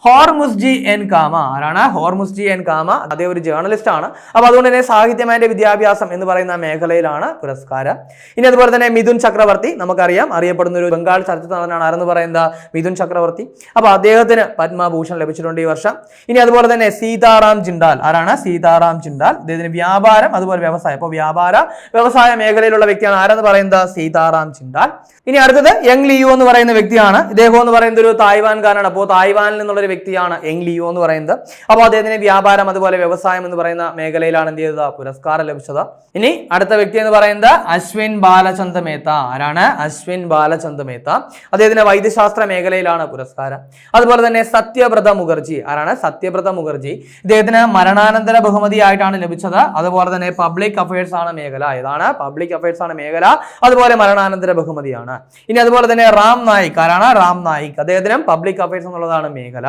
ഹോർമുസ്ജി എൻ കാമ. ആരാണ്? ഹോർമുസ്ജി എൻ കാമ. അദ്ദേഹം ഒരു ജേർണലിസ്റ്റ് ആണ്. അപ്പൊ അതുകൊണ്ട് തന്നെ സാഹിത്യം ആൻഡ് വിദ്യാഭ്യാസം എന്ന് പറയുന്ന മേഖലയിലാണ് പുരസ്കാരം. ഇനി അതുപോലെ തന്നെ മിഥുൻ ചക്രവർത്തി. നമുക്കറിയാം അറിയപ്പെടുന്ന ഒരു ബംഗാൾ ചലച്ചിത്ര നടനാണ് ആരെന്ന് പറയുന്നത് മിഥുൻ ചക്രവർത്തി. അപ്പൊ അദ്ദേഹത്തിന് പത്മഭൂഷൺ ലഭിച്ചിട്ടുണ്ട് ഈ വർഷം. ഇനി അതുപോലെ തന്നെ സീതാറാം ജിണ്ടാൽ. ആരാണ്? സീതാറാം ജിണ്ടാൽ. അദ്ദേഹത്തിന് വ്യാപാരം അതുപോലെ വ്യവസായം. അപ്പോൾ വ്യാപാര വ്യവസായ മേഖലയിലുള്ള വ്യക്തിയാണ് ആരെന്ന് പറയുന്നത് സീതാറാം ജിണ്ടാൽ. ഇനി അടുത്തത് യങ് ലിയോ എന്ന് പറയുന്ന വ്യക്തിയാണ്. ഇദ്ദേഹം എന്ന് പറയുന്നത് ഒരു തായ്വാൻകാരനാണ്. അപ്പോൾ തായ്വാനിൽ നിന്നുള്ള ഒരു വ്യക്തിയാണ് യങ് ലിയോ എന്ന് പറയുന്നത്. അപ്പോൾ അദ്ദേഹത്തിന് വ്യാപാരം അതുപോലെ വ്യവസായം എന്ന് പറയുന്ന മേഖലയിലാണ് എന്ത് ചെയ്തത് പുരസ്കാരം ലഭിച്ചത്. ഇനി അടുത്ത വ്യക്തി എന്ന് പറയുന്നത് അശ്വിൻ ബാലചന്ദ് മേത്ത. ആരാണ്? അശ്വിൻ ബാലചന്ദ് മേത്ത. അദ്ദേഹത്തിന് വൈദ്യശാസ്ത്ര മേഖലയിലാണ് പുരസ്കാരം. അതുപോലെ തന്നെ സത്യബ്രത മുഖർജി. ആരാണ്? സത്യബ്രത മുഖർജി. ഇദ്ദേഹത്തിന് മരണാനന്തര ബഹുമതിയായിട്ടാണ് ലഭിച്ചത്. അതുപോലെ തന്നെ പബ്ലിക് അഫയേഴ്സ് ആണ് മേഖല. ഏതാണ്? പബ്ലിക് അഫയേഴ്സ് ആണ് മേഖല. അതുപോലെ മരണാനന്തര ബഹുമതിയാണ്. ഇനി അതുപോലെ തന്നെ റാം നായിക്. ആരാണ്? റാം നായിക്. അദ്ദേഹത്തിനും പബ്ലിക് അഫയേഴ്സ് എന്നുള്ളതാണ് മേഖല.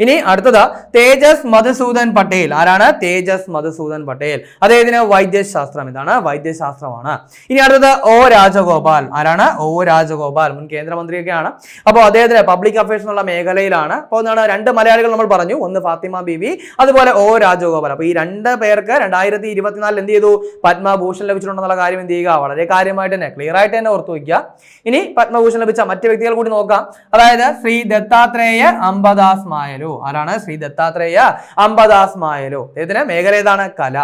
ഇനി അടുത്തത് തേജസ് മധുസൂദൻ പട്ടേൽ. ആരാണ്? തേജസ് മധുസൂദൻ പട്ടേൽ. അദ്ദേഹത്തിന് വൈദ്യശാസ്ത്രം. ഇതാണ് വൈദ്യശാസ്ത്രമാണ്. ഇനി അടുത്തത് O രാജഗോപാൽ. ആരാണ്? O രാജഗോപാൽ. മുൻ കേന്ദ്രമന്ത്രിയൊക്കെയാണ്. അപ്പോൾ അദ്ദേഹത്തിന് പബ്ലിക് അഫയേഴ്സ് എന്നുള്ള മേഖലയിലാണ്. അപ്പോൾ എന്താണ് 2 മലയാളികൾ നമ്മൾ പറഞ്ഞു. ഒന്ന് ഫാത്തിമ ബീവി അതുപോലെ O രാജഗോപാൽ. അപ്പോൾ ഈ 2 പേർക്ക് 2024 എന്ത് ചെയ്തു പത്മഭൂഷൺ ലഭിച്ചിട്ടുണ്ടെന്നുള്ള കാര്യം എന്ത് ചെയ്യുക വളരെ കാര്യമായിട്ട് തന്നെ ക്ലിയർ ആയിട്ട് തന്നെ ഓർത്തു വയ്ക്കുക. ഇനി പത്മഭൂഷൺ ലഭിച്ച മറ്റു വ്യക്തികൾ കൂടി നോക്കാം. അതായത് ശ്രീ ദത്താത്രേയ അംബദാസ് മായലു. ആരാണ്? ശ്രീ ദത്താത്രേയ അംബദാസ് മായലു. അദ്ദേഹത്തിന് മേഖല ഏതാണ്? കല.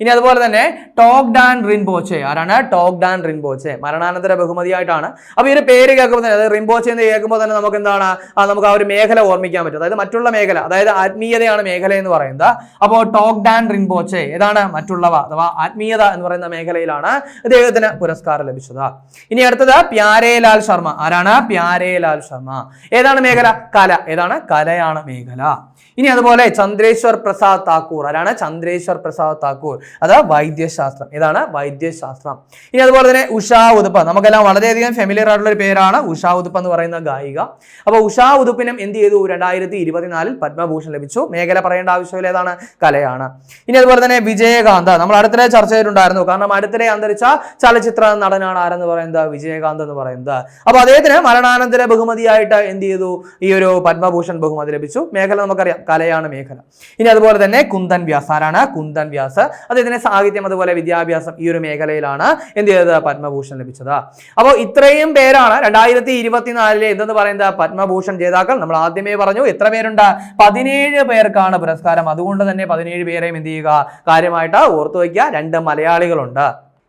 ഇനി അതുപോലെ തന്നെ ടോഗ്ഡാൻ റിൻപോച്ചെ. ആരാണ്? ടോഗ്ഡാൻ റിൻപോച്ചെ. മരണാനന്തര ബഹുമതിയായിട്ടാണ്. അപ്പൊ ഈ ഒരു പേര് കേൾക്കുമ്പോൾ തന്നെ, അതായത് റിൻപോച്ചെ എന്ന് കേൾക്കുമ്പോൾ തന്നെ നമുക്ക് എന്താണ്, നമുക്ക് ആ ഒരു മേഖല ഓർമ്മിക്കാൻ പറ്റും. അതായത് മറ്റുള്ള മേഖല, അതായത് ആത്മീയതയാണ് മേഖല എന്ന് പറയുന്നത്. അപ്പോൾ ടോഗ്ഡാൻ റിൻപോച്ചെ ഏതാണ്? മറ്റുള്ളവ അഥവാ ആത്മീയത എന്ന് പറയുന്ന മേഖലയിലാണ് ഇദ്ദേഹത്തിന് പുരസ്കാരം ലഭിച്ചത്. ഇനി അടുത്തത് പ്യാരേലാൽ ശർമ്മ. ആരാണ്? പ്യാരേലാൽ ശർമ്മ. ഏതാണ് മേഖല? കല. ഏതാണ്? കലയാണ് മേഖല. ഇനി അതുപോലെ ചന്ദ്രേശ്വർ പ്രസാദ് താക്കൂർ. ആരാണ്? ചന്ദ്രേശ്വർ പ്രസാദ് താക്കൂർ. അത് വൈദ്യശാസ്ത്രം. ഏതാണ്? വൈദ്യശാസ്ത്രം. ഇനി അതുപോലെ തന്നെ ഉഷാ ഉദുപ്പ്. നമുക്കെല്ലാം വളരെയധികം ഫെമിലിയർ ആയിട്ടുള്ള ഒരു പേരാണ് ഉഷാ ഉദുപ്പ് എന്ന് പറയുന്ന ഗായിക. അപ്പോൾ ഉഷാ ഉദുപ്പിനും എന്ത് ചെയ്തു? 2024 പത്മഭൂഷൺ ലഭിച്ചു. മേഖല പറയേണ്ട ആവശ്യമില്ല, ഏതാണ്? കലയാണ്. ഇനി അതുപോലെ തന്നെ വിജയകാന്ത്. നമ്മൾ അടുത്തിടെ ചർച്ച ചെയ്തിട്ടുണ്ടായിരുന്നു. കാരണം അടുത്തിടെ അന്തരിച്ച ചലച്ചിത്ര നടനാണ് ആരെന്ന് പറയുന്നത്? വിജയകാന്ത് എന്ന് പറയുന്നത്. അപ്പൊ അദ്ദേഹത്തിന് മരണാനന്തര ബഹുമതിയായിട്ട് എന്ത് ചെയ്തു? ഈ ഒരു പത്മഭൂഷൺ ബഹുമതി ലഭിച്ചു. മേഖല നമുക്കറിയാം, കലയാണ് മേഖല. ഇനി അതുപോലെ തന്നെ കുന്ദൻ വ്യാസ്. ആരാണ്? കുന്ദൻ വ്യാസ്. അദ്ദേഹത്തിന് സാഹിത്യം അതുപോലെ വിദ്യാഭ്യാസം ഈ ഒരു മേഖലയിലാണ് എന്ത് ചെയ്തത്? പത്മഭൂഷൺ ലഭിച്ചത്. അപ്പോൾ ഇത്രയും പേരാണ് 2024 എന്തെന്ന് പറയുന്നത് പത്മഭൂഷൺ ജേതാക്കൾ. നമ്മൾ ആദ്യമേ പറഞ്ഞു എത്ര പേരുണ്ട്? 17 പേർക്കാണ് പുരസ്കാരം. അതുകൊണ്ട് തന്നെ 17 പേരെയും എന്ത് ചെയ്യുക? കാര്യമായിട്ട് ഓർത്തു വയ്ക്കുക. 2 മലയാളികളുണ്ട്.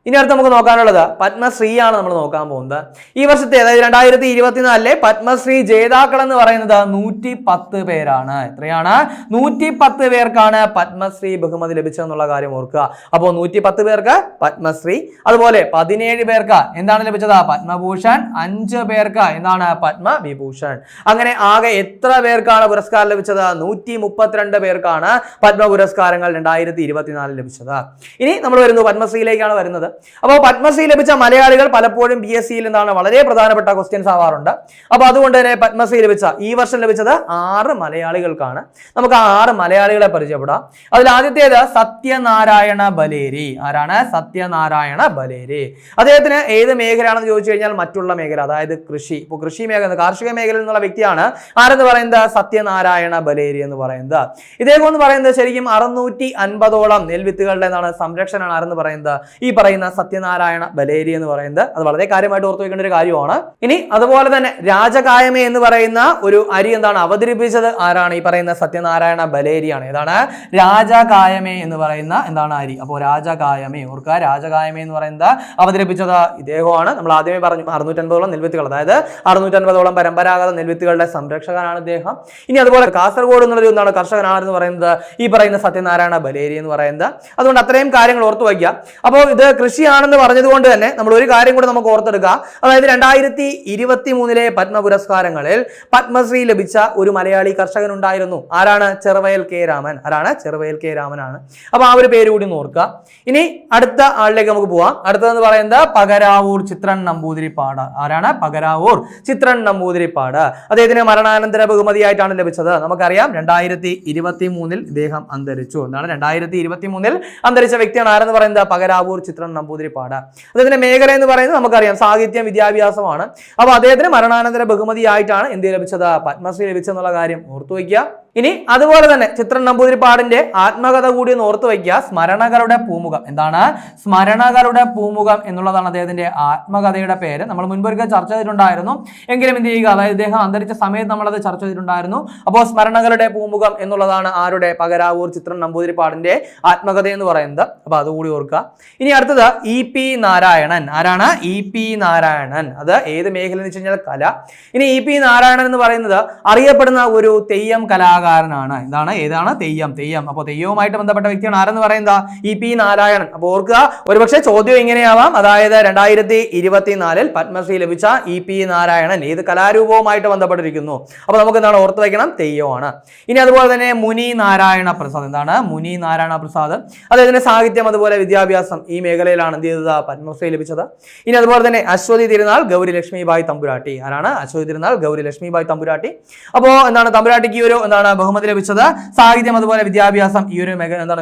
ഇനി അടുത്ത് നമുക്ക് നോക്കാനുള്ളത് പത്മശ്രീ ആണ് നമ്മൾ നോക്കാൻ പോകുന്നത്. ഈ വർഷത്തെ, അതായത് 2024 പത്മശ്രീ ജേതാക്കൾ എന്ന് പറയുന്നത് 110 പേരാണ്. എത്രയാണ്? 110 പേർക്കാണ് പത്മശ്രീ ബഹുമതി ലഭിച്ചതെന്നുള്ള കാര്യം ഓർക്കുക. അപ്പോൾ 110 പേർക്ക് പത്മശ്രീ, അതുപോലെ 17 പേർക്ക് എന്താണ് ലഭിച്ചത്? പത്മഭൂഷൺ. 5 പേർക്ക് എന്താണ്? പത്മവിഭൂഷൺ. അങ്ങനെ ആകെ എത്ര പേർക്കാണ് പുരസ്കാരം ലഭിച്ചത്? 132 പേർക്കാണ് പത്മ പുരസ്കാരങ്ങൾ 2024 ലഭിച്ചത്. ഇനി നമ്മൾ വരുന്നു പത്മശ്രീയിലേക്കാണ് വരുന്നത്. അപ്പോൾ പത്മശ്രീ ലഭിച്ച മലയാളികൾ പലപ്പോഴും BSc എന്താണ് വളരെ പ്രധാനപ്പെട്ട ക്വസ്റ്റ്യൻസ് ആവാറുണ്ട്. അപ്പൊ അതുകൊണ്ട് തന്നെ പത്മശ്രീ ലഭിച്ച ഈ വർഷം ലഭിച്ചത് 6 മലയാളികൾക്കാണ്. നമുക്ക് 6 മലയാളികളെ പരിചയപ്പെടാം. അതിൽ ആദ്യത്തേത് സത്യനാരായണ ബലേരി. ആരാണ്? സത്യനാരായണ ബലേരി. അദ്ദേഹത്തിന് ഏത് മേഖലയാണെന്ന് ചോദിച്ചു കഴിഞ്ഞാൽ മറ്റുള്ള മേഖല, അതായത് കൃഷി. ഇപ്പോൾ കൃഷി മേഖല, കാർഷിക മേഖലയിൽ നിന്നുള്ള വ്യക്തിയാണ് ആരെന്ന് പറയുന്നത്? സത്യനാരായണ ബലേരി എന്ന് പറയുന്നത്. ഇദ്ദേഹം എന്ന് പറയുന്നത് ശരിക്കും 650ഓളം നെൽവിത്തുകളുടെ എന്താണ് സംരക്ഷണമാണ് ആരെന്ന് പറയുന്നത്? ഈ പറയുന്ന സത്യനാരായണ ബലേരി എന്ന് പറയുന്നത്. അത് വളരെ കാര്യമായിട്ട് ഓർത്തു വെക്കേണ്ട ഒരു കാര്യമാണ്. ഇനി അതുപോലെ തന്നെ രാജകായമേ എന്ന് പറയുന്ന ഒരു അരി എന്താണ് അവതരിപ്പിച്ചത്? ആരാണ്? ഈ പറയുന്ന സത്യനാരായണ ബലേരിയാണ്. ഏതാണ്? രാജകായമേ എന്ന് പറയുന്ന എന്താണ് അരി. അപ്പോൾ രാജകായമേ ഓർക്കുക. രാജകായമേ എന്ന് പറയുന്നത് അവതരിപ്പിച്ചത് ഇദ്ദേഹമാണ്. നമ്മൾ ആദ്യമേ പറഞ്ഞു 650ഓളം നെൽവിത്തുകൾ, അതായത് 650ഓളം പരമ്പരാഗത നെൽവിത്തുകളുടെ സംരക്ഷകനാണ് ഇദ്ദേഹം. ഇനി അതുപോലെ കാസർഗോഡ് എന്നുള്ളത് എന്താണ് കർഷകനാണെന്ന് പറയുന്നത് ഈ പറയുന്ന സത്യനാരായണ ബലേരി എന്ന് പറയുന്നത്. അതുകൊണ്ട് അത്രയും കാര്യങ്ങൾ ഓർത്തു വയ്ക്കുക. അപ്പോൾ ഇത് കൃഷിയാണെന്ന് പറഞ്ഞതുകൊണ്ട് തന്നെ നമ്മൾ ഒരു കാര്യം കൂടെ നമുക്ക് ഓർത്തെടുക്കുക. അതായത് 2023 പത്മ പുരസ്കാരങ്ങളിൽ പത്മശ്രീ ലഭിച്ച ഒരു മലയാളി കർഷകൻ ഉണ്ടായിരുന്നു. ആരാണ്? ചെറുവയൽ കെ രാമൻ. ആരാണ്? ചെറുവയൽ കെ രാമനാണ്. അപ്പൊ ആ ഒരു പേര് കൂടി ഓർക്കുക. ഇനി അടുത്ത ആളിലേക്ക് നമുക്ക് പോവാം. അടുത്തതെന്ന് പറയുന്നത് പകരാവൂർ ചിത്രൻ നമ്പൂതിരിപ്പാട്. ആരാണ്? പകരാവൂർ ചിത്രൻ നമ്പൂതിരിപ്പാട്. അദ്ദേഹത്തിന് മരണാനന്തര ബഹുമതിയായിട്ടാണ് ലഭിച്ചത്. നമുക്കറിയാം 2023 ഇദ്ദേഹം അന്തരിച്ചു. എന്താണ്? 2023 അന്തരിച്ച വ്യക്തിയാണ് ആരെന്ന് പറയുന്നത്? പകരാവൂർ ചിത്രൻ നമ്പൂതിരിപ്പാട്. അദ്ദേഹത്തിന്റെ മേഖല എന്ന് പറയുന്നത് നമുക്കറിയാം സാഹിത്യം വിദ്യാഭ്യാസമാണ്. അപ്പൊ അദ്ദേഹത്തിന് മരണാനന്തര ബഹുമതിയായിട്ടാണ് എന്ത് ലഭിച്ചത്? പത്മശ്രീ ലഭിച്ചെന്നുള്ള കാര്യം ഓർത്തു വയ്ക്കുക. ഇനി അതുപോലെ തന്നെ ചിത്രൻ നമ്പൂതിരിപ്പാടിന്റെ ആത്മകഥ കൂടി ഒന്ന് ഓർത്തു വയ്ക്കുക. സ്മരണകളുടെ പൂമുഖം. എന്താണ്? സ്മരണകളുടെ പൂമുഖം എന്നുള്ളതാണ് അദ്ദേഹത്തിന്റെ ആത്മകഥയുടെ പേര്. നമ്മൾ മുൻപൊരിക്കൽ ചർച്ച ചെയ്തിട്ടുണ്ടായിരുന്നു. എങ്കിലും എന്ത് ചെയ്യുക, അതായത് ഇദ്ദേഹം അന്തരിച്ച സമയത്ത് നമ്മളത് ചർച്ച ചെയ്തിട്ടുണ്ടായിരുന്നു. അപ്പോൾ സ്മരണകളുടെ പൂമുഖം എന്നുള്ളതാണ് ആരുടെ? പകരാവൂർ ചിത്രൻ നമ്പൂതിരിപ്പാടിന്റെ ആത്മകഥ എന്ന് പറയുന്നത്. അപ്പൊ അതുകൂടി ഓർക്കുക. ഇനി അടുത്തത് EP നാരായണൻ. ആരാണ്? EP നാരായണൻ. അത് ഏത് മേഖല എന്ന് വെച്ച് കഴിഞ്ഞാൽ കല. ഇനി EP നാരായണൻ എന്ന് പറയുന്നത് അറിയപ്പെടുന്ന ഒരു തെയ്യം കലാകാരനാണ്. എന്താണ്? ഏതാണ്? തെയ്യം. അപ്പോൾ തെയ്യവുമായിട്ട് ബന്ധപ്പെട്ട വ്യക്തിയാണ് ആരെന്ന് പറയുന്നത്? EP നാരായണൻ. അപ്പോൾ ഓർക്കുക, ഒരുപക്ഷെ ചോദ്യം ഇങ്ങനെയാവാം. അതായത് 2024 പത്മശ്രീ ലഭിച്ച EP നാരായണൻ ഏത് കലാരൂപവുമായിട്ട് ബന്ധപ്പെട്ടിരിക്കുന്നു? അപ്പൊ നമുക്ക് എന്താണ് ഓർത്ത് വയ്ക്കണം? തെയ്യമാണ്. ഇനി അതുപോലെ തന്നെ മുനി നാരായണ പ്രസാദ്. എന്താണ്? മുനി നാരായണ പ്രസാദ്. അദ്ദേഹത്തിന്റെ സാഹിത്യം അതുപോലെ വിദ്യാഭ്യാസം ഈ മേഖലയിലാണ് എന്ത് ചെയ്തത്? പത്മശ്രീ ലഭിച്ചത്. ഇനി അതുപോലെ തന്നെ അശ്വതി തിരുനാൾ ഗൗരി ലക്ഷ്മിബായി തമ്പുരാട്ടി. ആരാണ്? അശ്വതി തിരുനാൾ ഗൗരി ലക്ഷ്മിബായി തമ്പുരാട്ടി. അപ്പോൾ എന്താണ് തമ്പുരാട്ടിക്ക് ഈ ഒരു എന്താണ് ബഹുമതി ലഭിച്ചത്? സാഹിത്യം അതുപോലെ വിദ്യാഭ്യാസം ഈ ഒരു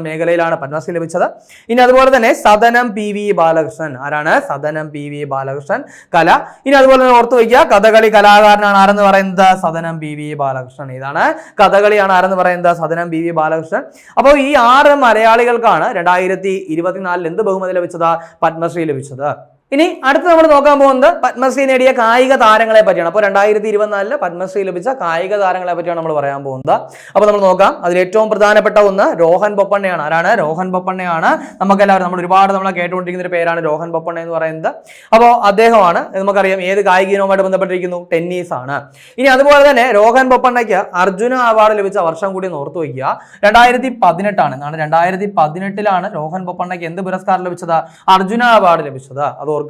മേഖലയിലാണ് പത്മശ്രീ ലഭിച്ചത്. ഇനി അതുപോലെ തന്നെ സദനം PV ബാലകൃഷ്ണൻ. ആരാണ്? സദനം PV ബാലകൃഷ്ണൻ. കല. ഇനി അതുപോലെ തന്നെ ഓർത്തു വയ്ക്കുക, കഥകളി കലാകാരനാണ് ആരെന്ന് പറയുന്നത്? സദനം PV ബാലകൃഷ്ണൻ. ഇതാണ് കഥകളിയാണ് ആരെന്ന് പറയുന്നത്? സദനം PV ബാലകൃഷ്ണൻ. അപ്പോൾ ഈ 6 മലയാളികൾക്കാണ് 2024 എന്ത് ബഹുമതി ലഭിച്ചത്? പത്മശ്രീ ലഭിച്ചത്. ഇനി അടുത്ത് നമ്മൾ നോക്കാൻ പോകുന്നത് പത്മശ്രീ നേടിയ കായിക താരങ്ങളെ പറ്റിയാണ്. അപ്പോൾ 2024 പത്മശ്രീ ലഭിച്ച കായിക താരങ്ങളെ പറ്റിയാണ് നമ്മൾ പറയാൻ പോകുന്നത്. അപ്പോൾ നമ്മൾ നോക്കാം. അതിൽ ഏറ്റവും പ്രധാനപ്പെട്ട ഒന്ന് രോഹൻ ബൊപ്പണ്ണയാണ്. ആരാണ്? രോഹൻ ബൊപ്പണ്ണയാണ്. നമുക്കെല്ലാവരും നമ്മൾ കേട്ടുകൊണ്ടിരിക്കുന്ന ഒരു പേരാണ് രോഹൻ ബൊപ്പണ്ണ എന്ന് പറയുന്നത്. അപ്പോൾ അദ്ദേഹമാണ്, നമുക്കറിയാം ഏത് കായിക ഇനവുമായിട്ട് ബന്ധപ്പെട്ടിരിക്കുന്നു, ടെന്നീസ് ആണ്. ഇനി അതുപോലെ തന്നെ രോഹൻ ബൊപ്പണ്ണയ്ക്ക് അർജുന അവാർഡ് ലഭിച്ച വർഷം കൂടി ഓർത്തു വയ്ക്കുക, 2018 ആണ്. 2018 രോഹൻ ബൊപ്പണ്ണയ്ക്ക് എന്ത് പുരസ്കാരം ലഭിച്ചത്? അർജുന അവാർഡ് ലഭിച്ചത്. അത് ഓർക്കുക.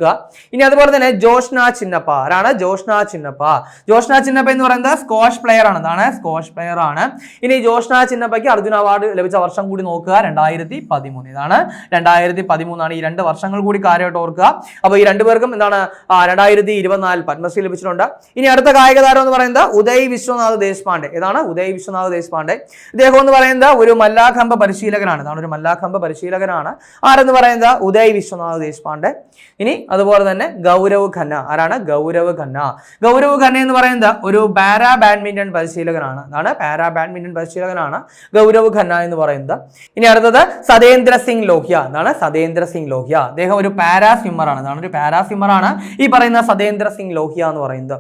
ഇനി അതുപോലെ തന്നെ ജോഷ്ന ചിന്നപ്പ. ആരാണ്? ജോഷ്ന ചിന്നപ്പ. ജോഷ്ന ചിന്നപ്പ എന്ന് പറയുന്നത് സ്ക്വാഷ് പ്ലെയർ ആണ്. എന്താണ്? സ്ക്വാഷ് പ്ലെയർ ആണ്. ഇനി ജോഷ്ന ചിന്നപ്പയ്ക്ക് അർജുന അവാർഡ് ലഭിച്ച വർഷം കൂടി നോക്കുക, 2013. ഇതാണ് 2013 ഈ 2 വർഷങ്ങൾ കൂടി കാര്യമായിട്ട് ഓർക്കുക. അപ്പോൾ ഈ രണ്ടുപേർക്കും എന്താണ് 2024 പത്മശ്രീ ലഭിച്ചിട്ടുണ്ട്. ഇനി അടുത്ത കായിക താരം എന്ന് പറയുന്നത് ഉദയ് വിശ്വനാഥ് ദേശ്പാണ്ഡെ. ഏതാണ്? ഉദയ് വിശ്വനാഥ് ദേശ്പാണ്ഡെ. ഇദ്ദേഹം എന്ന് പറയുന്നത് ഒരു മല്ലാഖമ്പ പരിശീലകനാണ്. ഇതാണ് ഒരു മല്ലാഖമ്പ പരിശീലകനാണ്. ആരെന്ന് പറയുന്നത്? ഉദയ് വിശ്വനാഥ് ദേശ്പാണ്ഡെ. ഇനി അതുപോലെ തന്നെ ഗൗരവ് ഖന്ന. ആരാണ്? ഗൗരവ് ഖന്ന. ഗൗരവ് ഖന്ന എന്ന് പറയുന്നത് ഒരു പാരാ ബാഡ്മിന്റൺ പരിശീലകനാണ്. അതാണ് പാരാ ബാഡ്മിന്റൺ പരിശീലകനാണ് ഗൗരവ് ഖന്ന എന്ന് പറയുന്നത്. ഇനി അടുത്തത് സതേന്ദ്ര സിംഗ് ലോഹ്യ. എന്താണ്? സതേന്ദ്ര സിംഗ് ലോഹ്യ. അദ്ദേഹം ഒരു പാരാ സ്വിമ്മർ ആണ്. അതാണ് ഒരു പാരാ സ്വിമ്മർ ആണ് ഈ പറയുന്ന സതേന്ദ്ര സിംഗ് ലോഹ്യ എന്ന് പറയുന്നത്.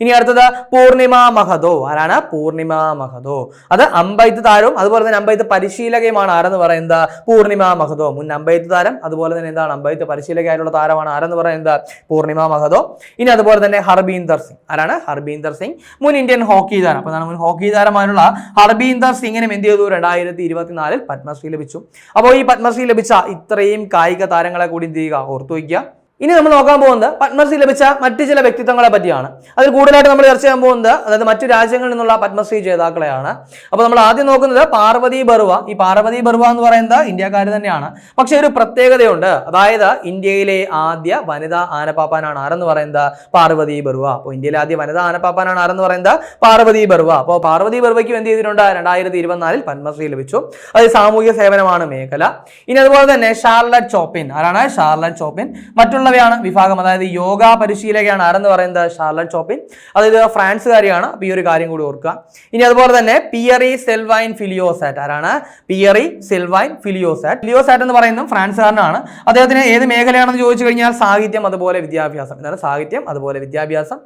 ഇനി അടുത്തത് പൂർണിമ മഹതോ. ആരാണ്? പൂർണിമ മഹതോ. അത് അമ്പെയ്ത്ത് താരവും അതുപോലെ തന്നെ അമ്പെയ്ത്ത് പരിശീലകയുമാണ്. ആരെന്ന് പറയുന്നത്? പൂർണിമ മഹതോ. മുൻ അമ്പെയ്ത്ത് താരം അതുപോലെ തന്നെ എന്താണ് അമ്പെയ്ത്ത് പരിശീലകയായിട്ടുള്ള താരമാണ്. ആരെന്ന് പറയുന്നത്? പൂർണിമ മഹതോ. ഇനി അതുപോലെ തന്നെ ഹർബീന്ദർ സിംഗ്. ആരാണ്? ഹർബീന്ദർ സിംഗ്. മുൻ ഇന്ത്യൻ ഹോക്കി താരം. അപ്പോൾ മുൻ ഹോക്കി താരമായുള്ള ഹർബീന്ദർ സിംഗിനും എന്ത് ചെയ്തു? 2024 പത്മശ്രീ ലഭിച്ചു. അപ്പോൾ ഈ പത്മശ്രീ ലഭിച്ച ഇത്രയും കായിക താരങ്ങളെ കൂടി എന്ത് ചെയ്യുക? ഓർത്തു വയ്ക്കുക. ഇനി നമ്മൾ നോക്കാൻ പോകുന്നത് പത്മശ്രീ ലഭിച്ച മറ്റു ചില വ്യക്തിത്വങ്ങളെ പറ്റിയാണ്. അതിൽ കൂടുതലായിട്ട് നമ്മൾ ചർച്ച ചെയ്യാൻ പോകുന്നത് അതായത് മറ്റു രാജ്യങ്ങളിൽ നിന്നുള്ള പത്മശ്രീ ജേതാക്കളെയാണ്. അപ്പോൾ നമ്മൾ ആദ്യം നോക്കുന്നത് പാർവതി ബറുവ. ഈ പാർവതി ബറുവ എന്ന് പറയുന്നത് ഇന്ത്യക്കാർ തന്നെയാണ്. പക്ഷെ ഒരു പ്രത്യേകതയുണ്ട്. അതായത് ഇന്ത്യയിലെ ആദ്യ വനിതാ ആനപ്പാപ്പാനാണ്. ആരെന്ന് പറയുന്നത്? പാർവതി ബറുവ. അപ്പോൾ ഇന്ത്യയിലെ ആദ്യ വനിതാ ആനപ്പാപ്പാനാണ് ആരെന്ന് പറയുന്നത്? പാർവതി ബറുവ. അപ്പോൾ പാർവതി ബറുവയ്ക്ക് എന്ത് ചെയ്തിട്ടുണ്ട്? 2024 പത്മശ്രീ ലഭിച്ചു. അത് സാമൂഹിക സേവനമാണ് മേഖല. ഇനി അതുപോലെ തന്നെ ഷാർലറ്റ് ചോപ്പിൻ. ആരാണ്? ഷാർലറ്റ് ചോപ്പിൻ. മറ്റുള്ള വിഭാഗം അതായത് യോഗ പരിശീലകയാണ്. ആരെന്ന് പറയുന്നത്? ഷാർലറ്റ് ചോപ്പിൻ. അതായത് ഫ്രാൻസുകാരിയാണ്. അപ്പോൾ ഈ ഒരു കാര്യം കൂടി ഓർക്കുക. ഇനി അതുപോലെ തന്നെ പിയറി സെൽവൈൻ ഫിലിയോസാറ്റ്. ആരാണ്? പിയറി സെൽവൈൻ ഫിലിയോസാറ്റ്. ഫിലിയോസാറ്റ് എന്ന് പറയുന്നത് ഫ്രാൻസുകാരനാണ്. അദ്ദേഹത്തിന് ഏത് മേഖലയാണെന്ന് ചോദിച്ചു കഴിഞ്ഞാൽ സാഹിത്യം അതുപോലെ വിദ്യാഭ്യാസം. എന്താണ്? സാഹിത്യം അതുപോലെ വിദ്യാഭ്യാസം.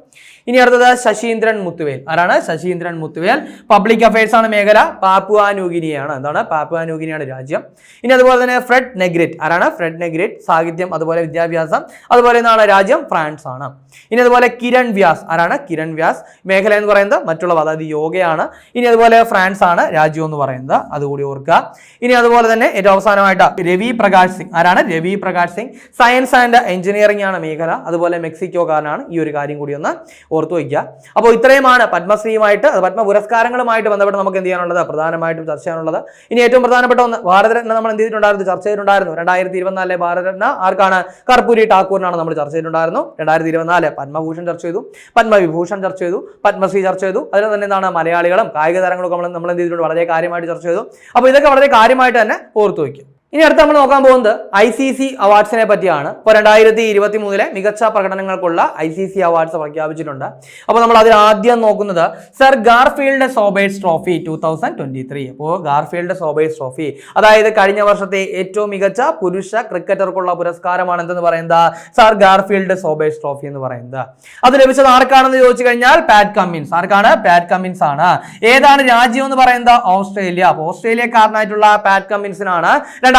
ഇനി അടുത്തത് ശശീന്ദ്രൻ മുത്തുവേൽ. ആരാണ്? ശശീന്ദ്രൻ മുത്തുവേൽ. പബ്ലിക് അഫയേഴ്സ് ആണ് മേഖല. പാപ്പുവ ന്യൂഗിനിയാണ്. എന്താണ്? പാപ്പുവ ന്യൂഗിനിയാണ് രാജ്യം. ഇനി അതുപോലെ തന്നെ ഫ്രെഡ് നെഗ്രിറ്റ്. ആരാണ്? ഫ്രെഡ് നെഗ്രിറ്റ്. സാഹിത്യം അതുപോലെ വിദ്യാഭ്യാസം അതുപോലെ എന്താണ്? രാജ്യം ഫ്രാൻസ് ആണ്. ഇനി അതുപോലെ കിരൺ വ്യാസ്. ആരാണ്? കിരൺ വ്യാസ്. മേഖല എന്ന് പറയുന്നത് മറ്റുള്ളവ അതായത് യോഗയാണ്. ഇനി അതുപോലെ ഫ്രാൻസ് ആണ് രാജ്യം എന്ന് പറയുന്നത്. അതുകൂടി ഓർക്കുക. ഇനി അതുപോലെ തന്നെ ഏറ്റവും അവസാനമായിട്ട് രവി പ്രകാശ് സിംഗ്. ആരാണ്? Ravi Prakash Singh. Science and engineering ആണ് മേഖല. അതുപോലെ മെക്സിക്കോക്കാരനാണ്. ഈ ഒരു കാര്യം കൂടി ഒന്ന് ഓർത്തു വയ്ക്കുക. അപ്പോൾ ഇത്രയുമാണ് പത്മശ്രീയുമായിട്ട് പത്മ പുരസ്കാരങ്ങളുമായിട്ട് ബന്ധപ്പെട്ട് നമുക്ക് എന്ത് ചെയ്യാനുള്ളത്? പ്രധാനമായിട്ടും ചർച്ച ചെയ്യാനുള്ളത്. ഇനി ഏറ്റവും പ്രധാനപ്പെട്ട ഒന്ന് ഭാരതരത്ന നമ്മൾ എന്ത് ചെയ്തിട്ടുണ്ടായിരുന്നു? ചർച്ച ചെയ്തിട്ടുണ്ടായിരുന്നു. 2024 ഭാരതരത്ന ആർക്കാണ്? കർപ്പൂരി ഠാക്കൂറിനാണ് നമ്മൾ ചർച്ച ചെയ്തിട്ടുണ്ടായിരുന്നു. 2024 പത്മഭൂഷൺ ചർച്ച ചെയ്തു, പത്മവിഭൂഷൺ ചർച്ച ചെയ്തു, പത്മശ്രീ ചർച്ച ചെയ്തു. അതിൽ തന്നെ എന്താണ് മലയാളികളും കായിക താരങ്ങളൊക്കെ നമ്മൾ എന്ത് ചെയ്തിട്ടുണ്ട്? വളരെ കാര്യമായിട്ട് ചർച്ച ചെയ്തു. അപ്പോൾ ഇതൊക്കെ വളരെ കാര്യമായിട്ട് തന്നെ ഓർത്തു വയ്ക്കും. ഇനി അടുത്ത് നമ്മൾ നോക്കാൻ പോകുന്നത് ICC അവാർഡ്സിനെ പറ്റിയാണ്. ഇപ്പോൾ 2023 മികച്ച പ്രകടനങ്ങൾക്കുള്ള ICC അവാർഡ്സ് പ്രഖ്യാപിച്ചിട്ടുണ്ട്. അപ്പോൾ നമ്മൾ അതിൽ ആദ്യം നോക്കുന്നത് സർ ഗാർഫീൽഡ് സോബേഴ്സ് ട്രോഫി 2023. അപ്പോൾ ഗാർഫീൽഡ് സോബേഴ്സ് ട്രോഫി അതായത് കഴിഞ്ഞ വർഷത്തെ ഏറ്റവും മികച്ച പുരുഷ ക്രിക്കറ്റർക്കുള്ള പുരസ്കാരമാണ് എന്തെന്ന് പറയുന്നത്? സർ ഗാർഫീൽഡ് സോബേഴ്സ് ട്രോഫി എന്ന് പറയുന്നത്. അത് ലഭിച്ചത് ആർക്കാണെന്ന് ചോദിച്ചു കഴിഞ്ഞാൽ പാറ്റ് കമ്മിൻസ്. ആർക്കാണ്? പാറ്റ് കമ്മിൻസ് ആണ്. ഏതാണ് രാജ്യം എന്ന് പറയുന്നത്? ഓസ്ട്രേലിയ. അപ്പോൾ ഓസ്ട്രേലിയക്കാരനായിട്ടുള്ള പാറ്റ് കമ്മിൻസിനാണ്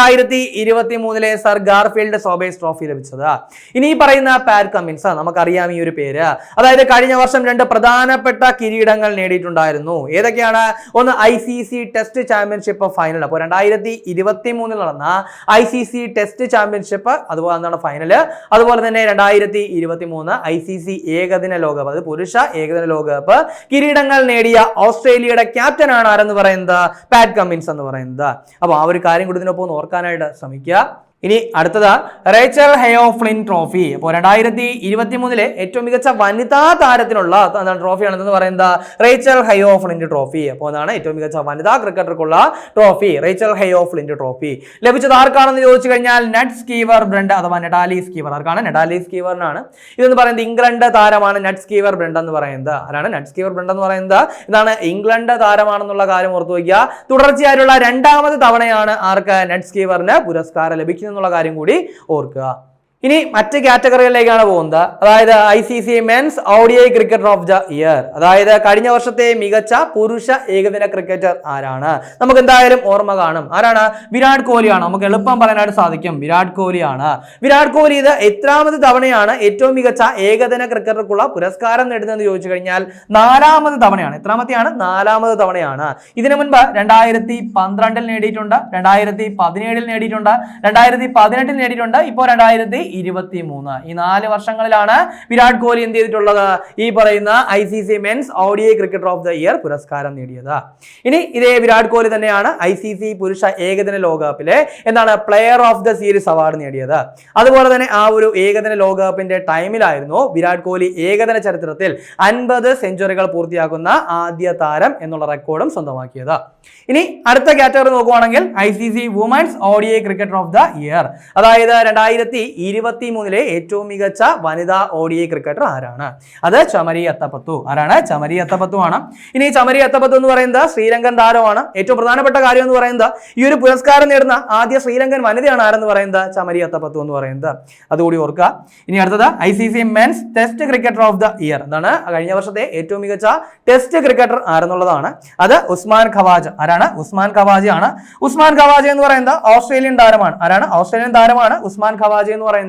2023 സർ ഗാർഫീൽഡ് സോബേഴ്സ് ട്രോഫി ലഭിച്ചത്. ഇനി പറയുന്ന പാറ്റ് കമ്മിൻസ് നമുക്കറിയാം ഈ ഒരു പേര്. അതായത് കഴിഞ്ഞ വർഷം 2 പ്രധാനപ്പെട്ട കിരീടങ്ങൾ നേടിയിട്ടുണ്ടായിരുന്നു. ഏതൊക്കെയാണ്? ഒന്ന് ICC ടെസ്റ്റ് ചാമ്പ്യൻഷിപ്പ് ഫൈനൽ. അപ്പോൾ 2023 നടന്ന ICC ടെസ്റ്റ് ചാമ്പ്യൻഷിപ്പ് അതുപോലെ എന്താണ് ഫൈനല്. അതുപോലെ തന്നെ 2023 ICC ഏകദിന ലോകകപ്പ് അതായത് പുരുഷ ഏകദിന ലോകകപ്പ് കിരീടങ്ങൾ നേടിയ ഓസ്ട്രേലിയയുടെ ക്യാപ്റ്റൻ ആണ് ആരെന്ന് പറയുന്നത്? പാറ്റ് കമ്മിൻസ് എന്ന് പറയുന്നത്. അപ്പോൾ ആ ഒരു കാര്യം കൂടി ഇതിനൊപ്പം ഓർക്കാനായിട്ട് ശ്രമിക്കുക. ഇനി അടുത്തത് റേച്ചൽ ഹെയോ ഫ്ലിൻ ട്രോഫി. അപ്പോൾ 2023 ഏറ്റവും മികച്ച വനിതാ താരത്തിനുള്ള ട്രോഫിയാണെന്ന് പറയുന്നത് റേച്ചൽ ഹെയോ ഫ്ലിന്റ് ട്രോഫി. അപ്പോൾ അതാണ് ഏറ്റവും മികച്ച വനിതാ ക്രിക്കറ്റർക്കുള്ള ട്രോഫി റേച്ചൽ ഹെയോ ഫ്ലിന്റ് ട്രോഫി. ലഭിച്ചത് ആർക്കാണെന്ന് ചോദിച്ചു കഴിഞ്ഞാൽ നട്ട് സ്കീവർ ബ്രണ്ട് അഥവാ നെഡാലി സ്കീവർ. ആർക്കാണ്? നെഡാലി സ്കീവറിനാണ്. ഇതെന്ന് പറയുന്നത് ഇംഗ്ലണ്ട് താരമാണ് നട്ട് സ്കീവർ ബ്രണ്ട് എന്ന് പറയുന്നത്. ആരാണ്? നട്ട് സ്കീവർ ബ്രണ്ട് എന്ന് പറയുന്നത് ഇതാണ് ഇംഗ്ലണ്ട് താരമാണെന്നുള്ള കാര്യം ഓർത്തു വയ്ക്കുക. തുടർച്ചയായിട്ടുള്ള 2ാമത് തവണയാണ് ആർക്ക്? നട്ട് സ്കീവറിന് പുരസ്കാരം ലഭിക്കുന്നത് എന്നുള്ള കാര്യം കൂടി ഓർക്കുക. ഇനി മറ്റ് കാറ്റഗറികളിലേക്കാണ് പോകുന്നത്. അതായത് ICC men's ODI cricketer of the year, അതായത് കഴിഞ്ഞ വർഷത്തെ മികച്ച പുരുഷ ഏകദിന ക്രിക്കറ്റർ ആരാണ്? നമുക്ക് എന്തായാലും ഓർമ്മ കാണും. ആരാണ്? വിരാട് കോഹ്ലിയാണ്. നമുക്ക് എളുപ്പം പറയാനായിട്ട് സാധിക്കും, വിരാട് കോഹ്ലിയാണ്. വിരാട് കോഹ്ലി ഇത് എത്രാമത് തവണയാണ് ഏറ്റവും മികച്ച ഏകദിന ക്രിക്കറ്റർക്കുള്ള പുരസ്കാരം നേടുന്നതെന്ന് ചോദിച്ചു കഴിഞ്ഞാൽ 4ാമത് തവണയാണ്. എത്രാമത്തെയാണ്? 4ാമത് തവണയാണ്. ഇതിനു മുൻപ് 2012 നേടിയിട്ടുണ്ട്, 2017 നേടിയിട്ടുണ്ട്, 2018 നേടിയിട്ടുണ്ട്, ഇപ്പോൾ 2023. ഈ 4 വർഷങ്ങളിലാണ് വിരാട് കോഹ്ലി എന്ത് ചെയ്തിട്ടുള്ളത്? ഈ പറയുന്ന ICC men's ODI cricketer of the year പുരസ്കാരം നേടിയത്. ഇനി ഇതേ വിരാട് കോഹ്ലി തന്നെയാണ് ICC പുരുഷ ഏകദിന ലോകകപ്പിലെ എന്താണ് player of the series award നേടിയത്. അതുപോലെ തന്നെ ആ ഒരു ഏകദിന ലോകകപ്പിന്റെ ടൈമിലായിരുന്നു വിരാട് കോഹ്ലി ഏകദിന ചരിത്രത്തിൽ 50 സെഞ്ചുറികൾ പൂർത്തിയാക്കുന്ന ആദ്യ താരം എന്നുള്ള റെക്കോർഡും സ്വന്തമാക്കിയത്. ഇനി അടുത്ത കാറ്റഗറി നോക്കുവാണെങ്കിൽ ICC women's ODI cricketer of the year, അതായത് 2023 ഏറ്റവും മികച്ച വനിതാ ODI ക്രിക്കറ്റർ ആരാണ്? അത് ചമരി അത്തപ്പത്തു. ആരാണ്? ചമരി അത്തപ്പത്തു ആണ്. ഇനി ചമരി അത്തപ്പത്തു എന്ന് പറയുന്നത് ശ്രീലങ്കൻ താരമാണ്. ഏറ്റവും പ്രധാനപ്പെട്ട കാര്യം എന്ന് പറയുന്നത് ഈ ഒരു പുരസ്കാരം നേടുന്ന ആദ്യ ശ്രീലങ്കൻ വനിതയാണ് ആരെന്ന് പറയുന്നത്? ചമരി അത്തപ്പത്തു എന്ന് പറയുന്നത്. അതുകൂടി ഓർക്കുക. ഇനി അടുത്തത് ICC men's test cricketer of the year, എന്താണ് കഴിഞ്ഞ വർഷത്തെ ഏറ്റവും മികച്ച ടെസ്റ്റ് ക്രിക്കറ്റർ ആരെന്നുള്ളതാണ്. അത് ഉസ്മാൻ ഖവാജ. ആരാണ്? ഉസ്മാൻ ഖവാജയാണ്. ഉസ്മാൻ ഖവാജ എന്ന് പറയുന്നത് ഓസ്ട്രേലിയൻ താരമാണ്. ആരാണ്? ഓസ്ട്രേലിയൻ താരമാണ് ഉസ്മാൻ ഖവാജ എന്ന് പറയുന്നത്.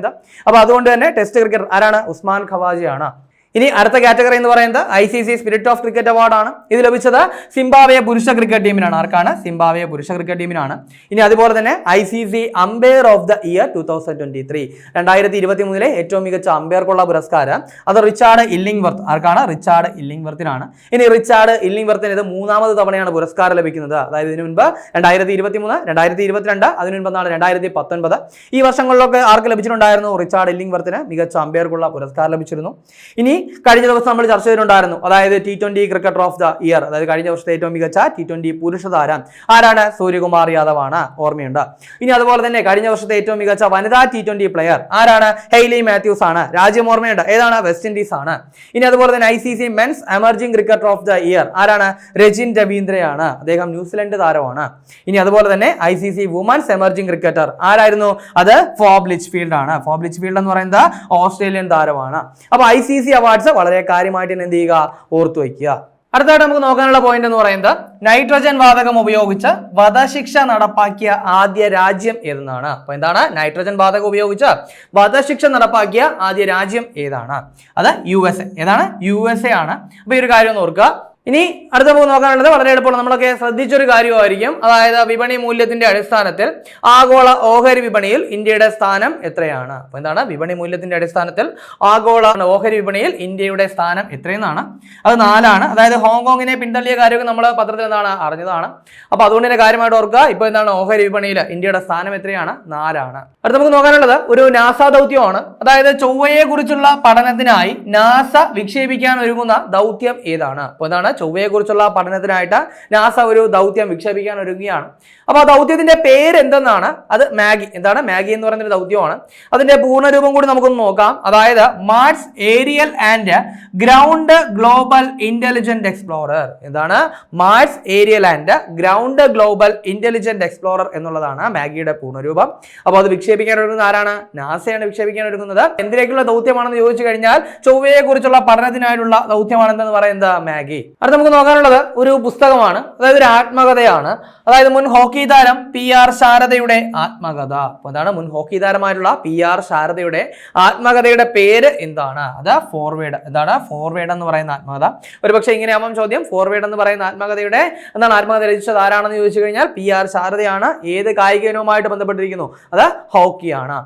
അപ്പൊ അതുകൊണ്ട് തന്നെ ടെസ്റ്റ് ക്രിക്കറ്റർ ആരാണ്? ഉസ്മാൻ ഖവാജയാണ്. ഇനി അടുത്ത കാറ്റഗറി എന്ന് പറയുന്നത് ICC സ്പിരിറ്റ് ഓഫ് ക്രിക്കറ്റ് അവാർഡാണ്. ഇത് ലഭിച്ചത് സിംബാബ്വെ പുരുഷ ക്രിക്കറ്റ് ടീമിനാണ്. ആർക്കാണ്? സിംബാബ്വെ പുരുഷ ക്രിക്കറ്റ് ടീമിനാണ്. ഇനി അതുപോലെ തന്നെ ICC umpire of the year 2023, 2023 ഏറ്റവും മികച്ച അമ്പയർക്കുള്ള പുരസ്കാരം അത് റിച്ചാർഡ് ഇല്ലിംഗ്വർത്ത്. ആർക്കാണ്? റിച്ചാർഡ് ഇല്ലിംഗ്വർത്തിനാണ്. ഇനി റിച്ചാർഡ് ഇല്ലിംഗ്വർത്തിന് ഇത് 3ാമത് തവണയാണ് പുരസ്കാരം ലഭിക്കുന്നത്. അതായത് ഇതിനു മുൻപ് 2023, 2022, അതിനു മുൻപ് 2019. ഈ വർഷങ്ങളിലൊക്കെ ആർക്ക് ലഭിച്ചിട്ടുണ്ടായിരുന്നു? റിച്ചാർഡ് ഇല്ലിംഗ്വർത്തിന് മികച്ച അമ്പയർക്കുള്ള പുരസ്കാരം ലഭിച്ചിരുന്നു. ഇനി കഴിഞ്ഞ ദിവസം നമ്മൾ ചർച്ച ചെയ്തിട്ടുണ്ടായിരുന്നു, അതായത് T20 cricketer of the year, അതായത് കഴിഞ്ഞ വർഷത്തെ ഏറ്റവും മികച്ച T20 പുരുഷ താരം ആരാണ്? സൂര്യകുമാർ യാദവ് ആണ്. ഓർമ്മയുണ്ട്. ഇനി അതുപോലെ തന്നെ കഴിഞ്ഞ വർഷത്തെ ഏറ്റവും മികച്ച വനിതാ T20 പ്ലെയർ ആരാണ്? ഹെയ്ലി മാത്യൂസ് ആണ്. രാജ്യം ഓർമ്മയുണ്ട്, ഏതാണ്? വെസ്റ്റ് ഇൻഡീസ് ആണ്. ഇനി അതുപോലെ തന്നെ ICC men's emerging cricketer of the year ആരാണ്? രജിൻ രവീന്ദ്രയാണ്. അദ്ദേഹം ന്യൂസിലൻഡ് താരമാണ്. ഇനി അതുപോലെ തന്നെ ICC വുമൻസ് എമർജിംഗ് ക്രിക്കറ്റർ ആരായിരുന്നു? അത് ഫോബ് ലിച്ച്ഫീൽഡ് ആണ്. ഫോബ് ലിച്ച്ഫീൽഡ് എന്ന് പറയുന്നത് ഓസ്ട്രേലിയൻ താരമാണ്. അപ്പൊ ICC അവാർഡ്സ് വളരെ കാര്യമായിട്ട് എന്ത് ചെയ്യുക? ഓർത്തു വയ്ക്കുക. അടുത്തായിട്ട് നമുക്ക് നോക്കാനുള്ള പോയിന്റ് എന്ന് പറയുന്നത് നൈട്രജൻ വാതകം ഉപയോഗിച്ച് വധശിക്ഷ നടപ്പാക്കിയ ആദ്യ രാജ്യം ഏതെന്നാണ്. അപ്പൊ എന്താണ്? നൈട്രജൻ വാതകം ഉപയോഗിച്ച് വധശിക്ഷ നടപ്പാക്കിയ ആദ്യ രാജ്യം ഏതാണ്? അത് USA. ഏതാണ്? USA ആണ്. അപ്പൊ ഈ ഒരു കാര്യം ഒന്ന് ഓർക്കുക. ഇനി അടുത്ത നമുക്ക് നോക്കാനുള്ളത് വളരെ എളുപ്പമാണ്, നമ്മളൊക്കെ ശ്രദ്ധിച്ചൊരു കാര്യമായിരിക്കും. അതായത് വിപണി മൂല്യത്തിന്റെ അടിസ്ഥാനത്തിൽ ആഗോള ഓഹരി വിപണിയിൽ ഇന്ത്യയുടെ സ്ഥാനം എത്രയാണ്? അപ്പൊ എന്താണ്? വിപണി മൂല്യത്തിന്റെ അടിസ്ഥാനത്തിൽ ആഗോള ഓഹരി വിപണിയിൽ ഇന്ത്യയുടെ സ്ഥാനം എത്രയെന്നാണ്. അത് 4ആണ്. അതായത് ഹോങ്കോങ്ങിനെ പിന്തള്ളിയ കാര്യമൊക്കെ നമ്മൾ പത്രത്തിൽ എന്താണ് അറിഞ്ഞതാണ്. അപ്പൊ അതുകൊണ്ട് തന്നെ കാര്യമായിട്ട് ഓർക്കുക. ഇപ്പൊ എന്താണ്? ഓഹരി വിപണിയിൽ ഇന്ത്യയുടെ സ്ഥാനം എത്രയാണ്? 4ആണ്. അടുത്ത നമുക്ക് നോക്കാനുള്ളത് ഒരു നാസ ദൗത്യമാണ്. അതായത് ചൊവ്വയെ കുറിച്ചുള്ള പഠനത്തിനായി നാസ വിക്ഷേപിക്കാൻ ഒരുങ്ങുന്ന ദൗത്യം ഏതാണ്? അപ്പൊ എന്താണ്? ചൊവ്വയെ കുറിച്ചുള്ള പഠനത്തിനായിട്ട് നാസ ഒരു ദൗത്യം വിക്ഷേപിക്കാൻ ഒരുങ്ങുകയാണ്. അപ്പൊ ആ ദൗത്യത്തിന്റെ പേര് എന്തെന്നാണ്? അത് മാഗി. എന്താണ്? മാഗി എന്ന് പറയുന്ന ഒരു ദൗത്യമാണ്. അതിന്റെ പൂർണ്ണരൂപം കൂടി നമുക്കൊന്ന് നോക്കാം. അതായത് Mars aerial and ground global intelligent explorer. എന്താണ്? Mars aerial and ground global intelligent explorer എന്നുള്ളതാണ് മാഗിയുടെ പൂർണ്ണരൂപം. അപ്പൊ അത് വിക്ഷേപിക്കാൻ ഒരുങ്ങുന്നത് ആരാണ്? നാസയാണ് വിക്ഷേപിക്കാൻ ഒരുങ്ങുന്നത്. എന്തിലേക്കുള്ള ദൗത്യമാണെന്ന് ചോദിച്ചു കഴിഞ്ഞാൽ ചൊവ്വയെ കുറിച്ചുള്ള പഠനത്തിനായിട്ടുള്ള ദൗത്യമാണെന്ന് പറയുന്നത് മാഗി. അടുത്ത നമുക്ക് നോക്കാനുള്ളത് ഒരു പുസ്തകമാണ്. അതായത് ഒരു ആത്മകഥയാണ്. അതായത് മുൻ ഹോക്കി താരം PR ശാരദയുടെ ആത്മകഥ. അപ്പൊ എന്താണ്? മുൻ ഹോക്കി താരമായിട്ടുള്ള PR ശാരദയുടെ ആത്മകഥയുടെ പേര് എന്താണ്? അത് ഫോർവേഡ്. എന്താണ്? ഫോർവേഡ് എന്ന് പറയുന്ന ആത്മകഥ. ഒരുപക്ഷെ ഇങ്ങനെയാവാം ചോദ്യം. ഫോർവേഡ് എന്ന് പറയുന്ന ആത്മകഥയുടെ എന്താണ് ആത്മകഥ രചിച്ചത് ആരാണെന്ന് ചോദിച്ചു കഴിഞ്ഞാൽ PR ശാരദയാണ്. ഏത് കായിക ഇനവുമായിട്ട് ബന്ധപ്പെട്ടിരിക്കുന്നു? അത് ഹോക്കിയാണ്.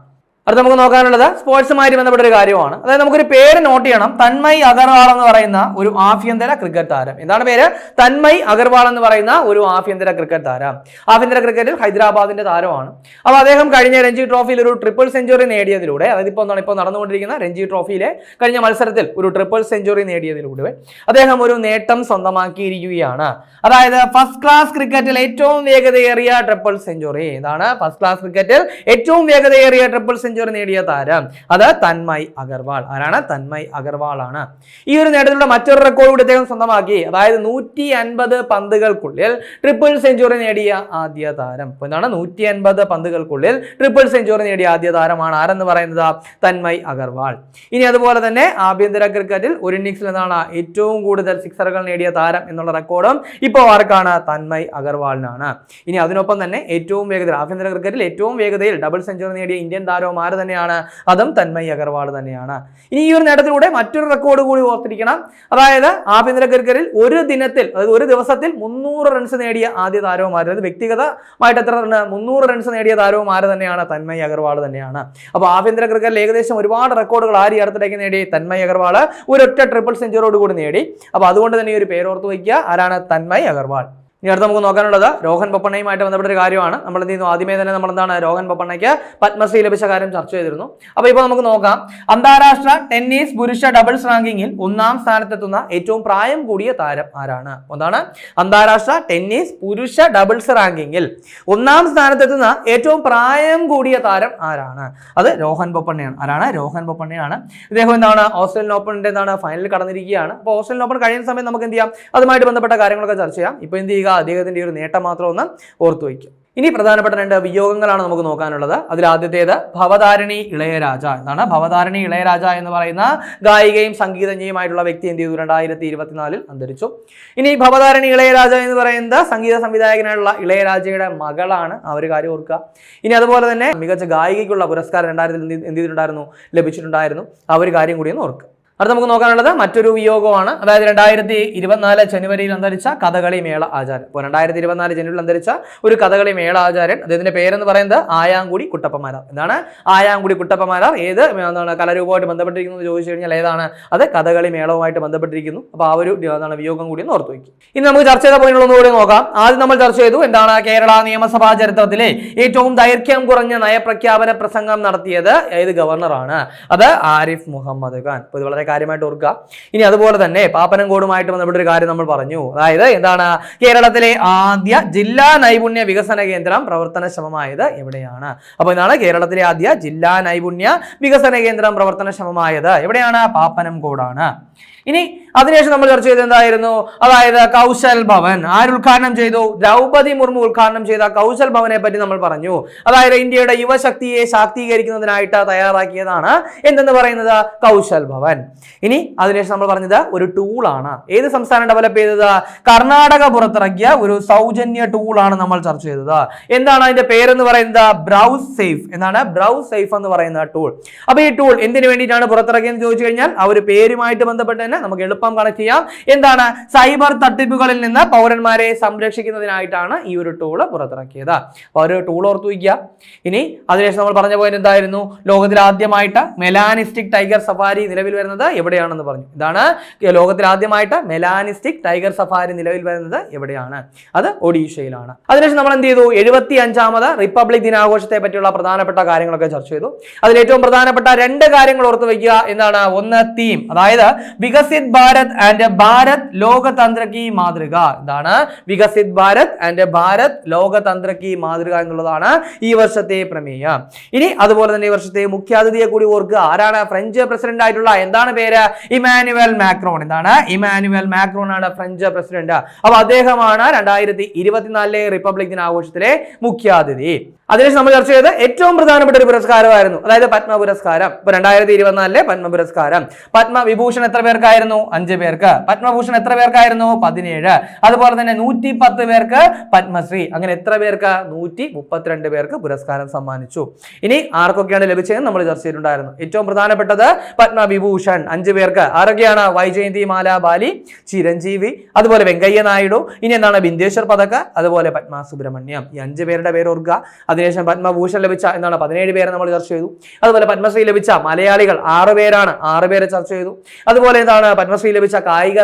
അടുത്ത നമുക്ക് നോക്കാനുള്ളത് സ്പോർട്സുമായിട്ട് ബന്ധപ്പെട്ട ഒരു കാര്യമാണ്. അതായത് നമുക്കൊരു പേര് നോട്ട് ചെയ്യണം. തന്മയ് അഗർവാൾ എന്ന് പറയുന്ന ഒരു ആഭ്യന്തര ക്രിക്കറ്റ് താരം. എന്താണ് പേര്? തന്മയ് അഗർവാൾ എന്ന് പറയുന്ന ഒരു ആഭ്യന്തര ക്രിക്കറ്റ് താരം. ആഭ്യന്തര ക്രിക്കറ്റിൽ ഹൈദരാബാദിന്റെ താരമാണ്. അപ്പോൾ അദ്ദേഹം കഴിഞ്ഞ രഞ്ജി ട്രോഫിയിൽ ഒരു ട്രിപ്പിൾ സെഞ്ചുറി നേടിയതിലൂടെ, അതായത് ഇപ്പോൾ നടന്നുകൊണ്ടിരിക്കുന്ന രഞ്ജി ട്രോഫിയിലെ കഴിഞ്ഞ മത്സരത്തിൽ ഒരു ട്രിപ്പിൾ സെഞ്ചുറി നേടിയതിലൂടെ അദ്ദേഹം ഒരു നേട്ടം സ്വന്തമാക്കിയിരിക്കുകയാണ്. അതായത് ഫസ്റ്റ് ക്ലാസ് ക്രിക്കറ്റിൽ ഏറ്റവും വേഗതയേറിയ ട്രിപ്പിൾ സെഞ്ചുറി. ഇതാണ് ഫസ്റ്റ് ക്ലാസ് ക്രിക്കറ്റിൽ ഏറ്റവും വേഗതയേറിയ ട്രിപ്പിൾ സെഞ്ചുറി സെഞ്ചുറി നേടിയ താരം അത് തന്മയ് അഗർവാൾ. ആരാണ്? തന്മയ് അഗർവാൾ ആണ്. ഈ ഒരു നേട്ടത്തിലൂടെ മറ്റൊരു റെക്കോർഡ് കൂടി അദ്ദേഹം സ്വന്തമാക്കി. അതായത് 150 പന്തുകൾക്കുള്ളിൽ ട്രിപ്പിൾ സെഞ്ചുറി നേടിയ ആദ്യ താരം. അപ്പൊ എന്താണ്? 150 പന്തുകൾക്കുള്ളിൽ ട്രിപ്പിൾ സെഞ്ചുറി നേടിയ ആദ്യ താരമാണ് ആരെന്ന് പറയുന്നത്? തന്മയ് അഗർവാൾ. ഇനി അതുപോലെ തന്നെ ആഭ്യന്തര ക്രിക്കറ്റിൽ ഒരു ഇന്നിംഗ്സിൽ എന്താണ് ഏറ്റവും കൂടുതൽ സിക്സറുകൾ നേടിയ താരം എന്നുള്ള റെക്കോർഡും ഇപ്പോൾ ആർക്കാണ്? തന്മയ് അഗർവാളിനാണ്. ഇനി അതിനൊപ്പം തന്നെ ഏറ്റവും വേഗതയിൽ ആഭ്യന്തര ക്രിക്കറ്റിൽ ഏറ്റവും വേഗതയിൽ ഡബിൾ സെഞ്ചുറി നേടിയ ഇന്ത്യൻ താരവും ആര് തന്നെയാണ്? അതും തന്മയ് അഗർവാൾ തന്നെയാണ്. ഇനി ഈ ഒരു നേട്ടത്തിലൂടെ മറ്റൊരു റെക്കോർഡ് കൂടി ഓർത്തിരിക്കണം. അതായത് ആഭ്യന്തര ക്രിക്കറ്റിൽ ഒരു ദിനത്തിൽ, അതായത് ഒരു ദിവസത്തിൽ 300 റൺസ് നേടിയ ആദ്യ താരവും ആര്? അതായത് വ്യക്തിഗതമായിട്ട് എത്ര 300 റൺസ് നേടിയ താരവും ആര് തന്നെയാണ്? തന്മയ് അഗർവാൾ തന്നെയാണ്. അപ്പോൾ ആഭ്യന്തര ക്രിക്കറ്റിൽ ഏകദേശം ഒരുപാട് റെക്കോർഡുകൾ ആര് ഈ അടുത്തിടയ്ക്ക് നേടി? തന്മയ് അഗർവാൾ ഒരൊറ്റ ട്രിപ്പിൾ സെഞ്ചുറിയോട് കൂടി നേടി. അപ്പോൾ അതുകൊണ്ട് തന്നെ ഈ ഒരു പേര് ഓർത്ത് വയ്ക്കുക. ആരാണ്? തന്മയ് അഗർവാൾ. ഇനി അടുത്ത് നമുക്ക് നോക്കാനുള്ളത് രോഹൻ ബൊപ്പണ്ണയുമായിട്ട് ബന്ധപ്പെട്ട ഒരു കാര്യമാണ്. നമ്മൾ എന്ത് ചെയ്യുന്നു? ആദ്യമേ തന്നെ നമ്മൾ എന്താണ് രോഹൻ ബൊപ്പണ്ണയ്ക്ക് പത്മശ്രീ ലഭിച്ച കാര്യം ചർച്ച ചെയ്തിരുന്നു. അപ്പോൾ ഇപ്പോൾ നമുക്ക് നോക്കാം. അന്താരാഷ്ട്ര ടെന്നീസ് പുരുഷ ഡബിൾസ് റാങ്കിങ്ങിൽ 1-ാം സ്ഥാനത്തെത്തുന്ന ഏറ്റവും പ്രായം കൂടിയ താരം ആരാണ്? എന്താണ്? അന്താരാഷ്ട്ര ടെന്നീസ് പുരുഷ ഡബിൾസ് റാങ്കിങ്ങിൽ 1-ാം സ്ഥാനത്തെത്തുന്ന ഏറ്റവും പ്രായം കൂടിയ താരം ആരാണ്? അത് രോഹൻ ബൊപ്പണ്ണയാണ്. ആരാണ്? രോഹൻ ബൊപ്പണ്ണയാണ്. ഇദ്ദേഹം എന്താണ് ഓസ്ട്രേലിയൻ ഓപ്പണിന്റെ എന്താണ് ഫൈനലിൽ കടന്നിരിക്കുകയാണ്. അപ്പോൾ ഓസ്ട്രേലിയൻ ഓപ്പൺ കഴിയുന്ന സമയത്ത് നമുക്ക് എന്ത് ചെയ്യാം? അതുമായിട്ട് ബന്ധപ്പെട്ട കാര്യങ്ങളൊക്കെ ചർച്ച ചെയ്യാം. ഇപ്പോൾ എന്ത് ചെയ്യുക? അദ്ദേഹത്തിന്റെ ഒരു നേട്ടം മാത്രം ഒന്ന് ഓർത്തു വയ്ക്കും. ഇനി പ്രധാനപ്പെട്ട 2 വിയോഗങ്ങളാണ് നമുക്ക് നോക്കാനുള്ളത്. അതിൽ ആദ്യത്തേത് ഭവതാരിണി ഇളയരാജ. എന്താണ്? ഭവതാരിണി ഇളയരാജ എന്ന് പറയുന്ന ഗായികയും സംഗീതജ്ഞയുമായിട്ടുള്ള വ്യക്തി എന്ത് ചെയ്തു? 2024 അന്തരിച്ചു. ഇനി ഭവതാരിണി ഇളയരാജ എന്ന് പറയുന്നത് സംഗീത സംവിധായകനായിട്ടുള്ള ഇളയരാജയുടെ മകളാണ്. ആ ഒരു കാര്യം ഓർക്കുക. ഇനി അതുപോലെ തന്നെ മികച്ച ഗായികയ്ക്കുള്ള പുരസ്കാരം 2000 എന്ത് ചെയ്തിട്ടുണ്ടായിരുന്നു? ലഭിച്ചിട്ടുണ്ടായിരുന്നു. ആ ഒരു കാര്യം കൂടി ഒന്ന് ഓർക്കുക. അടുത്ത നമുക്ക് നോക്കാനുള്ളത് മറ്റൊരു വിയോഗമാണ്. അതായത് 2024 ജനുവരിയിൽ അന്തരിച്ച കഥകളി മേള ആചാര്യൻ. അപ്പോൾ 2024 ജനുവരിയിൽ അന്തരിച്ച ഒരു കഥകളി മേള ആചാര്യൻ. അദ്ദേഹത്തിന്റെ പേരെന്ന് പറയുന്നത് ആയാങ്കുടി കുട്ടപ്പമാരാർ. എന്താണ്? ആയാങ്കുടി കുട്ടപ്പമാരാർ. ഏത് എന്താണ് കലാരൂപമായിട്ട് ബന്ധപ്പെട്ടിരിക്കുന്നു എന്ന് ചോദിച്ചു കഴിഞ്ഞാൽ ഏതാണ്? അത് കഥകളി മേളവുമായിട്ട് ബന്ധപ്പെട്ടിരിക്കുന്നു. അപ്പോൾ ആ ഒരു എന്താണ് വിയോഗം കൂടി ഒന്ന് ഓർത്തു വയ്ക്കും. ഇനി നമുക്ക് ചർച്ച ചെയ്ത പോയിന്റുകളൊന്നും കൂടി നോക്കാം. ആദ്യം നമ്മൾ ചർച്ച ചെയ്തു എന്താണ് കേരള നിയമസഭാ ചരിത്രത്തിലെ ഏറ്റവും ദൈർഘ്യം കുറഞ്ഞ നയപ്രഖ്യാപന പ്രസംഗം നടത്തിയത് ഏത് ഗവർണറാണ്? അത് ആരിഫ് മുഹമ്മദ് ഖാൻ. അപ്പോൾ ഇത് വളരെ കാര്യമായിട്ട് ഓർക്കുക. ഇനി അതുപോലെ തന്നെ പാപ്പനംകോടുമായിട്ട് ബന്ധപ്പെട്ട ഒരു കാര്യം നമ്മൾ പറഞ്ഞു. അതായത് എന്താണ്? കേരളത്തിലെ ആദ്യ ജില്ലാ നൈപുണ്യ വികസന കേന്ദ്രം പ്രവർത്തനക്ഷമമായത് എവിടെയാണ്? അപ്പോൾ എന്താണ്? കേരളത്തിലെ ആദ്യ ജില്ലാ നൈപുണ്യ വികസന കേന്ദ്രം പ്രവർത്തനക്ഷമമായത് എവിടെയാണ്? പാപ്പനംകോടാണ്. ഇനി അതിനുശേഷം നമ്മൾ ചർച്ച ചെയ്തത് എന്തായിരുന്നു? അതായത് കൗശൽ ഭവൻ. ആര് ഉദ്ഘാടനം ചെയ്തു? ദ്രൗപദി മുർമു ഉദ്ഘാടനം ചെയ്ത കൗശൽ ഭവനെ പറ്റി നമ്മൾ പറഞ്ഞു. അതായത് ഇന്ത്യയുടെ യുവശക്തിയെ ശാക്തീകരിക്കുന്നതിനായിട്ട് തയ്യാറാക്കിയതാണ് എന്തെന്ന് പറയുന്നത്? കൗശൽ ഭവൻ. ഇനി അതിനുശേഷം നമ്മൾ പറഞ്ഞത് ഒരു ടൂളാണ്. ഏത് സംസ്ഥാനം ഡെവലപ്പ് ചെയ്തത്? കർണാടക പുറത്തിറക്കിയ ഒരു സൗജന്യ ടൂളാണ് നമ്മൾ ചർച്ച ചെയ്തത്. എന്താണ് അതിന്റെ പേരെന്ന് പറയുന്നത്? Browse safe. എന്താണ്? ബ്രൗസ് സേഫ് എന്ന് പറയുന്ന ടൂൾ. അപ്പൊ ഈ ടൂൾ എന്തിനു വേണ്ടിയിട്ടാണ് പുറത്തിറക്കിയെന്ന് ചോദിച്ചു കഴിഞ്ഞാൽ ആ ഒരു പേരുമായിട്ട് ബന്ധപ്പെട്ട് നമുക്ക് എളുപ്പം കണക്ട് ചെയ്യാം. എന്താണ്? സൈബർ തട്ടിപ്പുകളിൽ നിന്ന് പൗരന്മാരെ സംരക്ഷിക്കുന്നതിനായിട്ടാണ് ഈ ഒരു ടൂള് പുറത്തിറക്കിയത്. അപ്പൊ ഒരു ടൂൾ ഓർത്തു വയ്ക്കുക. ഇനി അതിനുശേഷം നമ്മൾ പറഞ്ഞ പോയിന്റ് എന്തായിരുന്നു? ലോകത്തിൽ ആദ്യമായിട്ട് മെലാനിസ്റ്റിക് ടൈഗർ സഫാരി നിലവിൽ വരുന്നത് എവിടെയാണെന്ന് പറഞ്ഞു. ഇതാണ് ലോകത്തിൽ ആദ്യമായിട്ട് മെലാനിസ്റ്റിക് ടൈഗർ സഫാരി നിലവിൽ വരുന്നത് എവിടെയാണ്? അത് ഒഡീഷയിലാണ്. അതിനുശേഷം നമ്മൾ എന്ത് ചെയ്തു? 75ാമത് റിപ്പബ്ലിക് ദിനാഘോഷത്തെ പറ്റിയുള്ള പ്രധാനപ്പെട്ട കാര്യങ്ങളൊക്കെ ചർച്ച ചെയ്തു. അതിൽ ഏറ്റവും പ്രധാനപ്പെട്ട 2 കാര്യങ്ങൾ ഓർത്തു വയ്ക്കുക. എന്താണ്? ഒന്ന് തീം. അതായത് വികസിത് ഭാരത് ആൻഡ് ഭാരത് ലോകതന്ത്ര കി മാതൃക. എന്താണ്? വികസിത് ഭാരത് ആൻഡ് ഭാരത് ലോകതന്ത്ര കി മാതൃക എന്നുള്ളതാണ് ഈ വർഷത്തെ പ്രമേയം. ഇനി അതുപോലെ തന്നെ ഈ വർഷത്തെ മുഖ്യാതിഥിയെ കൂടി ഓർക്കുക. ആരാണ്? ഫ്രഞ്ച് പ്രസിഡന്റ് ആയിട്ടുള്ള എന്താണ് പേര്? Emmanuel Macron. എന്താണ്? ഇമാനുവൽ മാക്രോൺ ആണ് ഫ്രഞ്ച് പ്രസിഡന്റ്. അപ്പൊ അദ്ദേഹമാണ് 2024 റിപ്പബ്ലിക് ദിനാഘോഷത്തിലെ മുഖ്യാതിഥി. അതിനുശേഷം നമ്മൾ ചർച്ച ചെയ്ത് ഏറ്റവും പ്രധാനപ്പെട്ട ഒരു പുരസ്കാരമായിരുന്നു, അതായത് പത്മ പുരസ്കാരം. ഇപ്പൊ 2024 പത്മ പുരസ്കാരം. പത്മവിഭൂഷൺ എത്ര പേർക്കായിരുന്നു? 5 പേർക്ക്. പത്മഭൂഷൺ എത്ര പേർക്കായിരുന്നു? 17. അതുപോലെ തന്നെ 110 പേർക്ക് പത്മശ്രീ. അങ്ങനെ എത്ര പേർക്ക്? 132 പേർക്ക് പുരസ്കാരം സമ്മാനിച്ചു. ഇനി ആർക്കൊക്കെയാണ് ലഭിച്ചതെന്ന് നമ്മൾ ചർച്ച ചെയ്തിട്ടുണ്ടായിരുന്നു. ഏറ്റവും പ്രധാനപ്പെട്ടത് പത്മവിഭൂഷൺ 5 പേർക്ക്. ആരൊക്കെയാണ്? വൈജയന്തിമാല ബാലി, ചിരഞ്ജീവി, അതുപോലെ വെങ്കയ്യ നായിഡു, ഇനി എന്താണ്? ബിന്ദേശ്വർ പതക്, അതുപോലെ പത്മ സുബ്രഹ്മണ്യം. ഈ 5 പേരുടെ പേര് ഓർക്കുക. അതിനുശേഷം പത്മഭൂഷൺ ലഭിച്ച എന്താണ് 17 പേരെ നമ്മൾ ചർച്ച ചെയ്തു. അതുപോലെ പത്മശ്രീ ലഭിച്ച മലയാളികൾ 6 പേരാണ്. 6 പേരെ ചർച്ച ചെയ്തു. അതുപോലെ എന്താണ്? പത്മശ്രീ ലഭിച്ച കായിക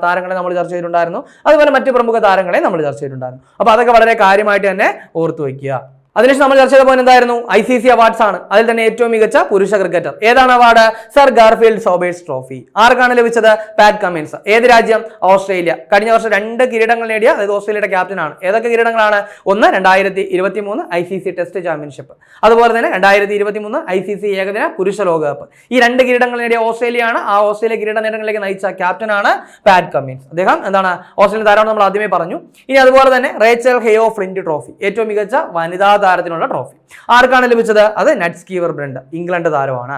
താരങ്ങളെ നമ്മൾ ചർച്ച ചെയ്തിട്ടുണ്ടായിരുന്നു. അതുപോലെ മറ്റു പ്രമുഖ താരങ്ങളെ നമ്മൾ ചർച്ച ചെയ്തിട്ടുണ്ടായിരുന്നു. അപ്പൊ അതൊക്കെ വളരെ കാര്യമായിട്ട് തന്നെ ഓർത്തു വയ്ക്കുക. അതിനുശേഷം നമ്മൾ ചർച്ച ചെയ്ത പോയിന്റ് എന്തായിരുന്നു? ICC അവാർഡ്സ് ആണ്. അതിൽ തന്നെ ഏറ്റവും മികച്ച പുരുഷ ക്രിക്കറ്റർ ഏതാണ് award? Sir Garfield Sobers trophy. ആർക്കാണ് ലഭിച്ചത്? Pat Cummins. ഏത് രാജ്യം? ഓസ്ട്രേലിയ. കഴിഞ്ഞ വർഷം 2 കിരീടങ്ങൾ നേടിയ, അതായത് ഓസ്ട്രേലിയയുടെ ക്യാപ്റ്റൻ ആണ്. ഏതൊക്കെ കിരീടങ്ങളാണ്? ഒന്ന് 2023 ICC ടെസ്റ്റ് ചാമ്പ്യൻഷിപ്പ്, അതുപോലെ തന്നെ 2023 ICC ഏകദിന പുരുഷ ലോകകപ്പ്. ഈ 2 കിരീടങ്ങൾ നേടിയ ഓസ്ട്രേലിയയാണ്. ആ ഓസ്ട്രേലിയ കിരീട നേട്ടങ്ങളിലേക്ക് നയിച്ച ക്യാപ്റ്റൻ ആണ് പാറ്റ് കമ്മിൻസ്. അദ്ദേഹം എന്താണ്? ഓസ്ട്രേലിയൻ താരമാണ്, നമ്മൾ ആദ്യമേ പറഞ്ഞു. ഇനി അതുപോലെ തന്നെ റേച്ചൽ ഹെയോ ഫ്ലിന്റ് ട്രോഫി, ഏറ്റവും മികച്ച വനിതാ താരത്തിനുള്ള ട്രോഫി. ആർക്കാണ് ലഭിച്ചത്? അത് നട്സ്കീവർ ബ്രണ്ട്, ഇംഗ്ലണ്ട് താരമാണ്.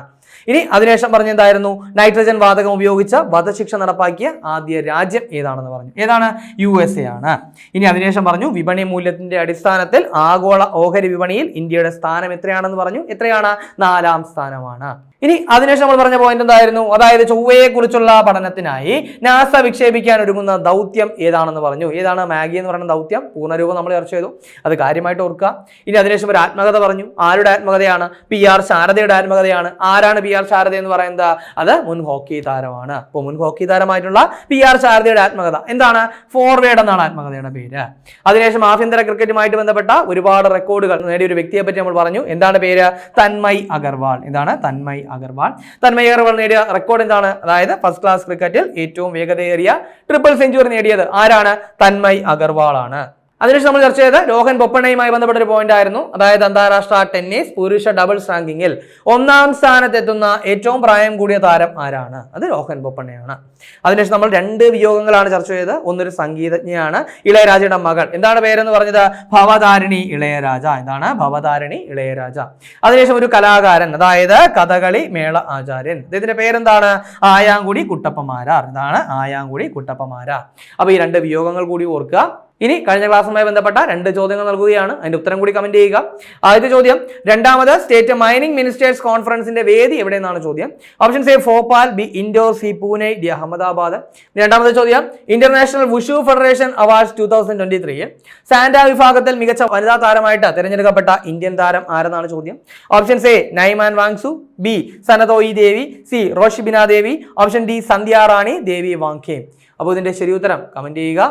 ഇനി അതിനുശേഷം പറഞ്ഞെന്തായിരുന്നു? നൈട്രജൻ വാതകം ഉപയോഗിച്ച് വധശിക്ഷ നടപ്പാക്കിയ ആദ്യ രാജ്യം ഏതാണെന്ന് പറഞ്ഞു. ഏതാണ്? USA ആണ്. ഇനി അതിനുശേഷം പറഞ്ഞു വിപണി മൂല്യത്തിന്റെ അടിസ്ഥാനത്തിൽ ആഗോള ഓഹരി വിപണിയിൽ ഇന്ത്യയുടെ സ്ഥാനം എത്രയാണെന്ന് പറഞ്ഞു. എത്രയാണ്? 4ാം സ്ഥാനമാണ്. ഇനി അതിനുശേഷം നമ്മൾ പറഞ്ഞ പോയിന്റ് എന്തായിരുന്നു? അതായത് ചൊവ്വയെ കുറിച്ചുള്ള പഠനത്തിനായി നാസ വിക്ഷേപിക്കാൻ ഒരുങ്ങുന്ന ദൗത്യം ഏതാണെന്ന് പറഞ്ഞു. ഏതാണ്? മാഗി എന്ന് പറയുന്ന ദൗത്യം. പൂർണ്ണരൂപം നമ്മൾ ചർച്ച ചെയ്തു, അത് കാര്യമായിട്ട് ഓർക്കുക. ഇനി അതിനുശേഷം ഒരു ആത്മകഥ പറഞ്ഞു. ആരുടെ ആത്മകഥയാണ്? PR ശാരദയുടെ ആത്മകഥയാണ്. ആരാണ് PR ശാരദ എന്ന് പറയുന്നത്? അത് മുൻ ഹോക്കി താരമാണ്. അപ്പോൾ മുൻ ഹോക്കി താരമായിട്ടുള്ള PR ശാരദയുടെ ആത്മകഥ എന്താണ്? ഫോർവേഡ് എന്നാണ് ആത്മകഥയുടെ പേര്. അതിനുശേഷം ആഭ്യന്തര ക്രിക്കറ്റുമായിട്ട് ബന്ധപ്പെട്ട ഒരുപാട് റെക്കോർഡുകൾ നേടിയ ഒരു വ്യക്തിയെ പറ്റി നമ്മൾ പറഞ്ഞു. എന്താണ് പേര്? തന്മയ് അഗർവാൾ. എന്താണ്? തന്മയ് അഗർവാൾ. തന്മയ് അഗർവാൾ നേടിയ റെക്കോർഡ് എന്താണ്? അതായത് ഫസ്റ്റ് ക്ലാസ് ക്രിക്കറ്റിൽ ഏറ്റവും വേഗതയേറിയ ട്രിപ്പിൾ സെഞ്ചുറി നേടിയത് ആരാണ്? തന്മയ് അഗർവാൾ ആണ്. അതിനുശേഷം നമ്മൾ ചർച്ച ചെയ്ത് രോഹൻ ബൊപ്പണ്ണയുമായി ബന്ധപ്പെട്ട ഒരു പോയിന്റ് ആയിരുന്നു. അതായത് അന്താരാഷ്ട്ര ടെന്നീസ് പുരുഷ ഡബിൾസ് റാങ്കിങ്ങിൽ 1ാം സ്ഥാനത്തെത്തുന്ന ഏറ്റവും പ്രായം കൂടിയ താരം ആരാണ്? അത് രോഹൻ ബൊപ്പണ്ണയാണ്. അതിനുശേഷം നമ്മൾ 2 വിയോഗങ്ങളാണ് ചർച്ച ചെയ്തത്. ഒന്നൊരു സംഗീതജ്ഞയാണ്, ഇളയരാജയുടെ മകൾ. എന്താണ് പേരെന്ന് പറഞ്ഞത്? ഭവതാരിണി ഇളയരാജ. എന്താണ്? ഭവതാരിണി ഇളയരാജ. അതിനുശേഷം ഒരു കലാകാരൻ, അതായത് കഥകളി മേള ആചാര്യൻ. അദ്ദേഹത്തിന്റെ പേരെന്താണ്? ആയാങ്കുടി കുട്ടപ്പമാരാർ. എന്താണ്? ആയാങ്കുടി കുട്ടപ്പമാരാർ. അപ്പൊ ഈ 2 വിയോഗങ്ങൾ കൂടി ഓർക്കുക. ഇനി കഴിഞ്ഞ ക്ലാസ്സുമായി ബന്ധപ്പെട്ട 2 ചോദ്യങ്ങൾ നൽകുകയാണ്. അതിന്റെ ഉത്തരം കൂടി കമന്റ് ചെയ്യുക. ആദ്യത്തെ ചോദ്യം, 2ാമത് സ്റ്റേറ്റ് മൈനിങ് മിനിസ്റ്റേഴ്സ് കോൺഫറൻസിന്റെ വേദി എവിടെയെന്നാണ് ചോദ്യം. Option A Bhopal, B Indore, C Pune, D Ahmedabad. 2ാമത്തെ ചോദ്യം, international wushu federation awards 2023 sanda വിഭാഗത്തിൽ മികച്ച വനിതാ താരമായിട്ട് തിരഞ്ഞെടുക്കപ്പെട്ട ഇന്ത്യൻ താരം ആരെന്നാണ് ചോദ്യം. Option A Naiman Wangsu, B Sanathoi Devi, C Roshibina Devi, option D Sandhya Rani Devi Wangkhem. അപ്പോൾ ഇതിന്റെ ശരി ഉത്തരം കമന്റ് ചെയ്യുക.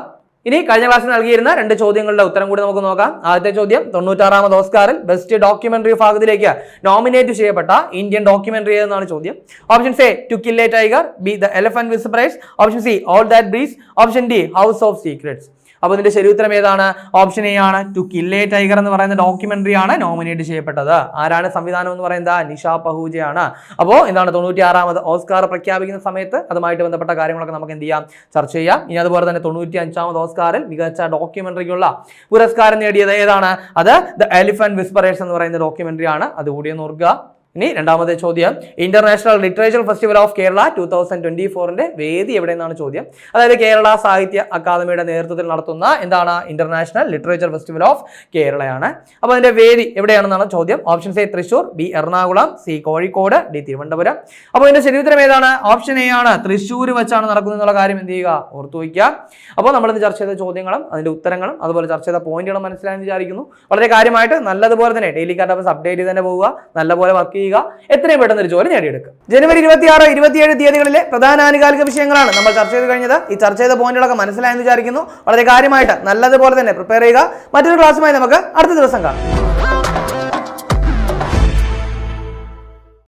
ഇനി കഴിഞ്ഞ ക്ലാസ്സിൽ നൽകിയിരുന്ന 2 ചോദ്യങ്ങളുടെ ഉത്തരം കൂടി നമുക്ക് നോക്കാം. ആദ്യത്തെ ചോദ്യം, 96ാമത് ഓസ്കാറിൽ ബെസ്റ്റ് ഡോക്യുമെന്ററി വിഭാഗത്തിലേക്ക് നോമിനേറ്റ് ചെയ്യപ്പെട്ട ഇന്ത്യൻ ഡോക്യുമെന്ററി എന്നാണ് ചോദ്യം. Option A to kill a tiger, B the elephant whisperers, option C all that breathes, option D house of secrets. അപ്പോൾ ഇതിന്റെ ശരി ഉത്തരം ഏതാണ്? ഓപ്ഷൻ എ ആണ്. ടു കിൽ എ ടൈഗർ എന്ന് പറയുന്ന ഡോക്യുമെന്ററി ആണ് നോമിനേറ്റ് ചെയ്യപ്പെട്ടത്. ആരാണ് സംവിധാനം എന്ന് പറയുന്നത്? നിഷ പഹൂജയാണ്. അപ്പോൾ എന്താണ് 96ാമത് ഓസ്കാർ പ്രഖ്യാപിക്കുന്ന സമയത്ത് അതുമായിട്ട് ബന്ധപ്പെട്ട കാര്യങ്ങളൊക്കെ നമുക്ക് എന്ത് ചെയ്യാം? ചർച്ച ചെയ്യാം. ഇനി അതുപോലെ തന്നെ 95ാമത് ഓസ്കാറിൽ മികച്ച ഡോക്യുമെന്ററിക്കുള്ള പുരസ്കാരം നേടിയത് ഏതാണ്? അത് ദ എലിഫന്റ് വിസ്പറേഴ്സ് എന്ന് പറയുന്ന ഡോക്യുമെന്ററി ആണ്. അതുകൂടി ഒന്ന് ഓർക്കുക. ഇനി 2ാമത്തെ ചോദ്യം, international literature festival of Kerala 2024ന്റെ വേദി എവിടെയെന്നാണ് ചോദ്യം. അതായത് കേരള സാഹിത്യ അക്കാദമിയുടെ നേതൃത്വത്തിൽ നടത്തുന്ന എന്താണ്? ഇന്റർനാഷണൽ ലിറ്ററേച്ചർ ഫെസ്റ്റിവൽ ഓഫ് കേരളയാണ്. അപ്പോൾ അതിന്റെ വേദി എവിടെയാണെന്നാണ് ചോദ്യം. Option A Thrissur, B Ernakulam, C Kozhikode, D Thiruvananthapuram. അപ്പോൾ ഇതിന്റെ ശരി ഉത്തരം ഏതാണ്? ഓപ്ഷൻ എ ആണ്. തൃശ്ശൂർ വെച്ചാണ് നടക്കുന്നത് എന്നുള്ള കാര്യം എന്ത് ചെയ്യുക? ഓർത്തു വയ്ക്കുക. അപ്പോൾ നമ്മളിന്ന് ചർച്ച ചെയ്ത ചോദ്യങ്ങളും അതിന്റെ ഉത്തരങ്ങളും അതുപോലെ ചർച്ച ചെയ്ത പോയിന്റുകളും മനസ്സിലായെന്ന് വിചാരിക്കുന്നു. വളരെ കാര്യമായിട്ട് നല്ലതുപോലെ തന്നെ ഡെയിലി കറന്റ് അഫയേഴ്സ് അപ്ഡേറ്റ് ചെയ്ത് തന്നെ പോവുക. നല്ലപോലെ വർക്ക് ചെയ്യുക. എത്രയും പെട്ടെന്ന് ഒരു ജോലി നേടിയെടുക്കുക. ജനുവരി 26, 27 തീയതികളിലെ പ്രധാന ആനുകാലിക വിഷയങ്ങളാണ് നമ്മൾ ചർച്ച ചെയ്ത് കഴിഞ്ഞത്. ഈ ചർച്ച ചെയ്ത പോയിന്റുകളൊക്കെ മനസ്സിലായെന്ന് വിചാരിക്കുന്നു. വളരെ കാര്യമായിട്ട് നല്ലതുപോലെ തന്നെ പ്രിപ്പയർ ചെയ്യുക. മറ്റൊരു ക്ലാസ്സുമായി നമുക്ക് അടുത്ത ദിവസം കാണാം.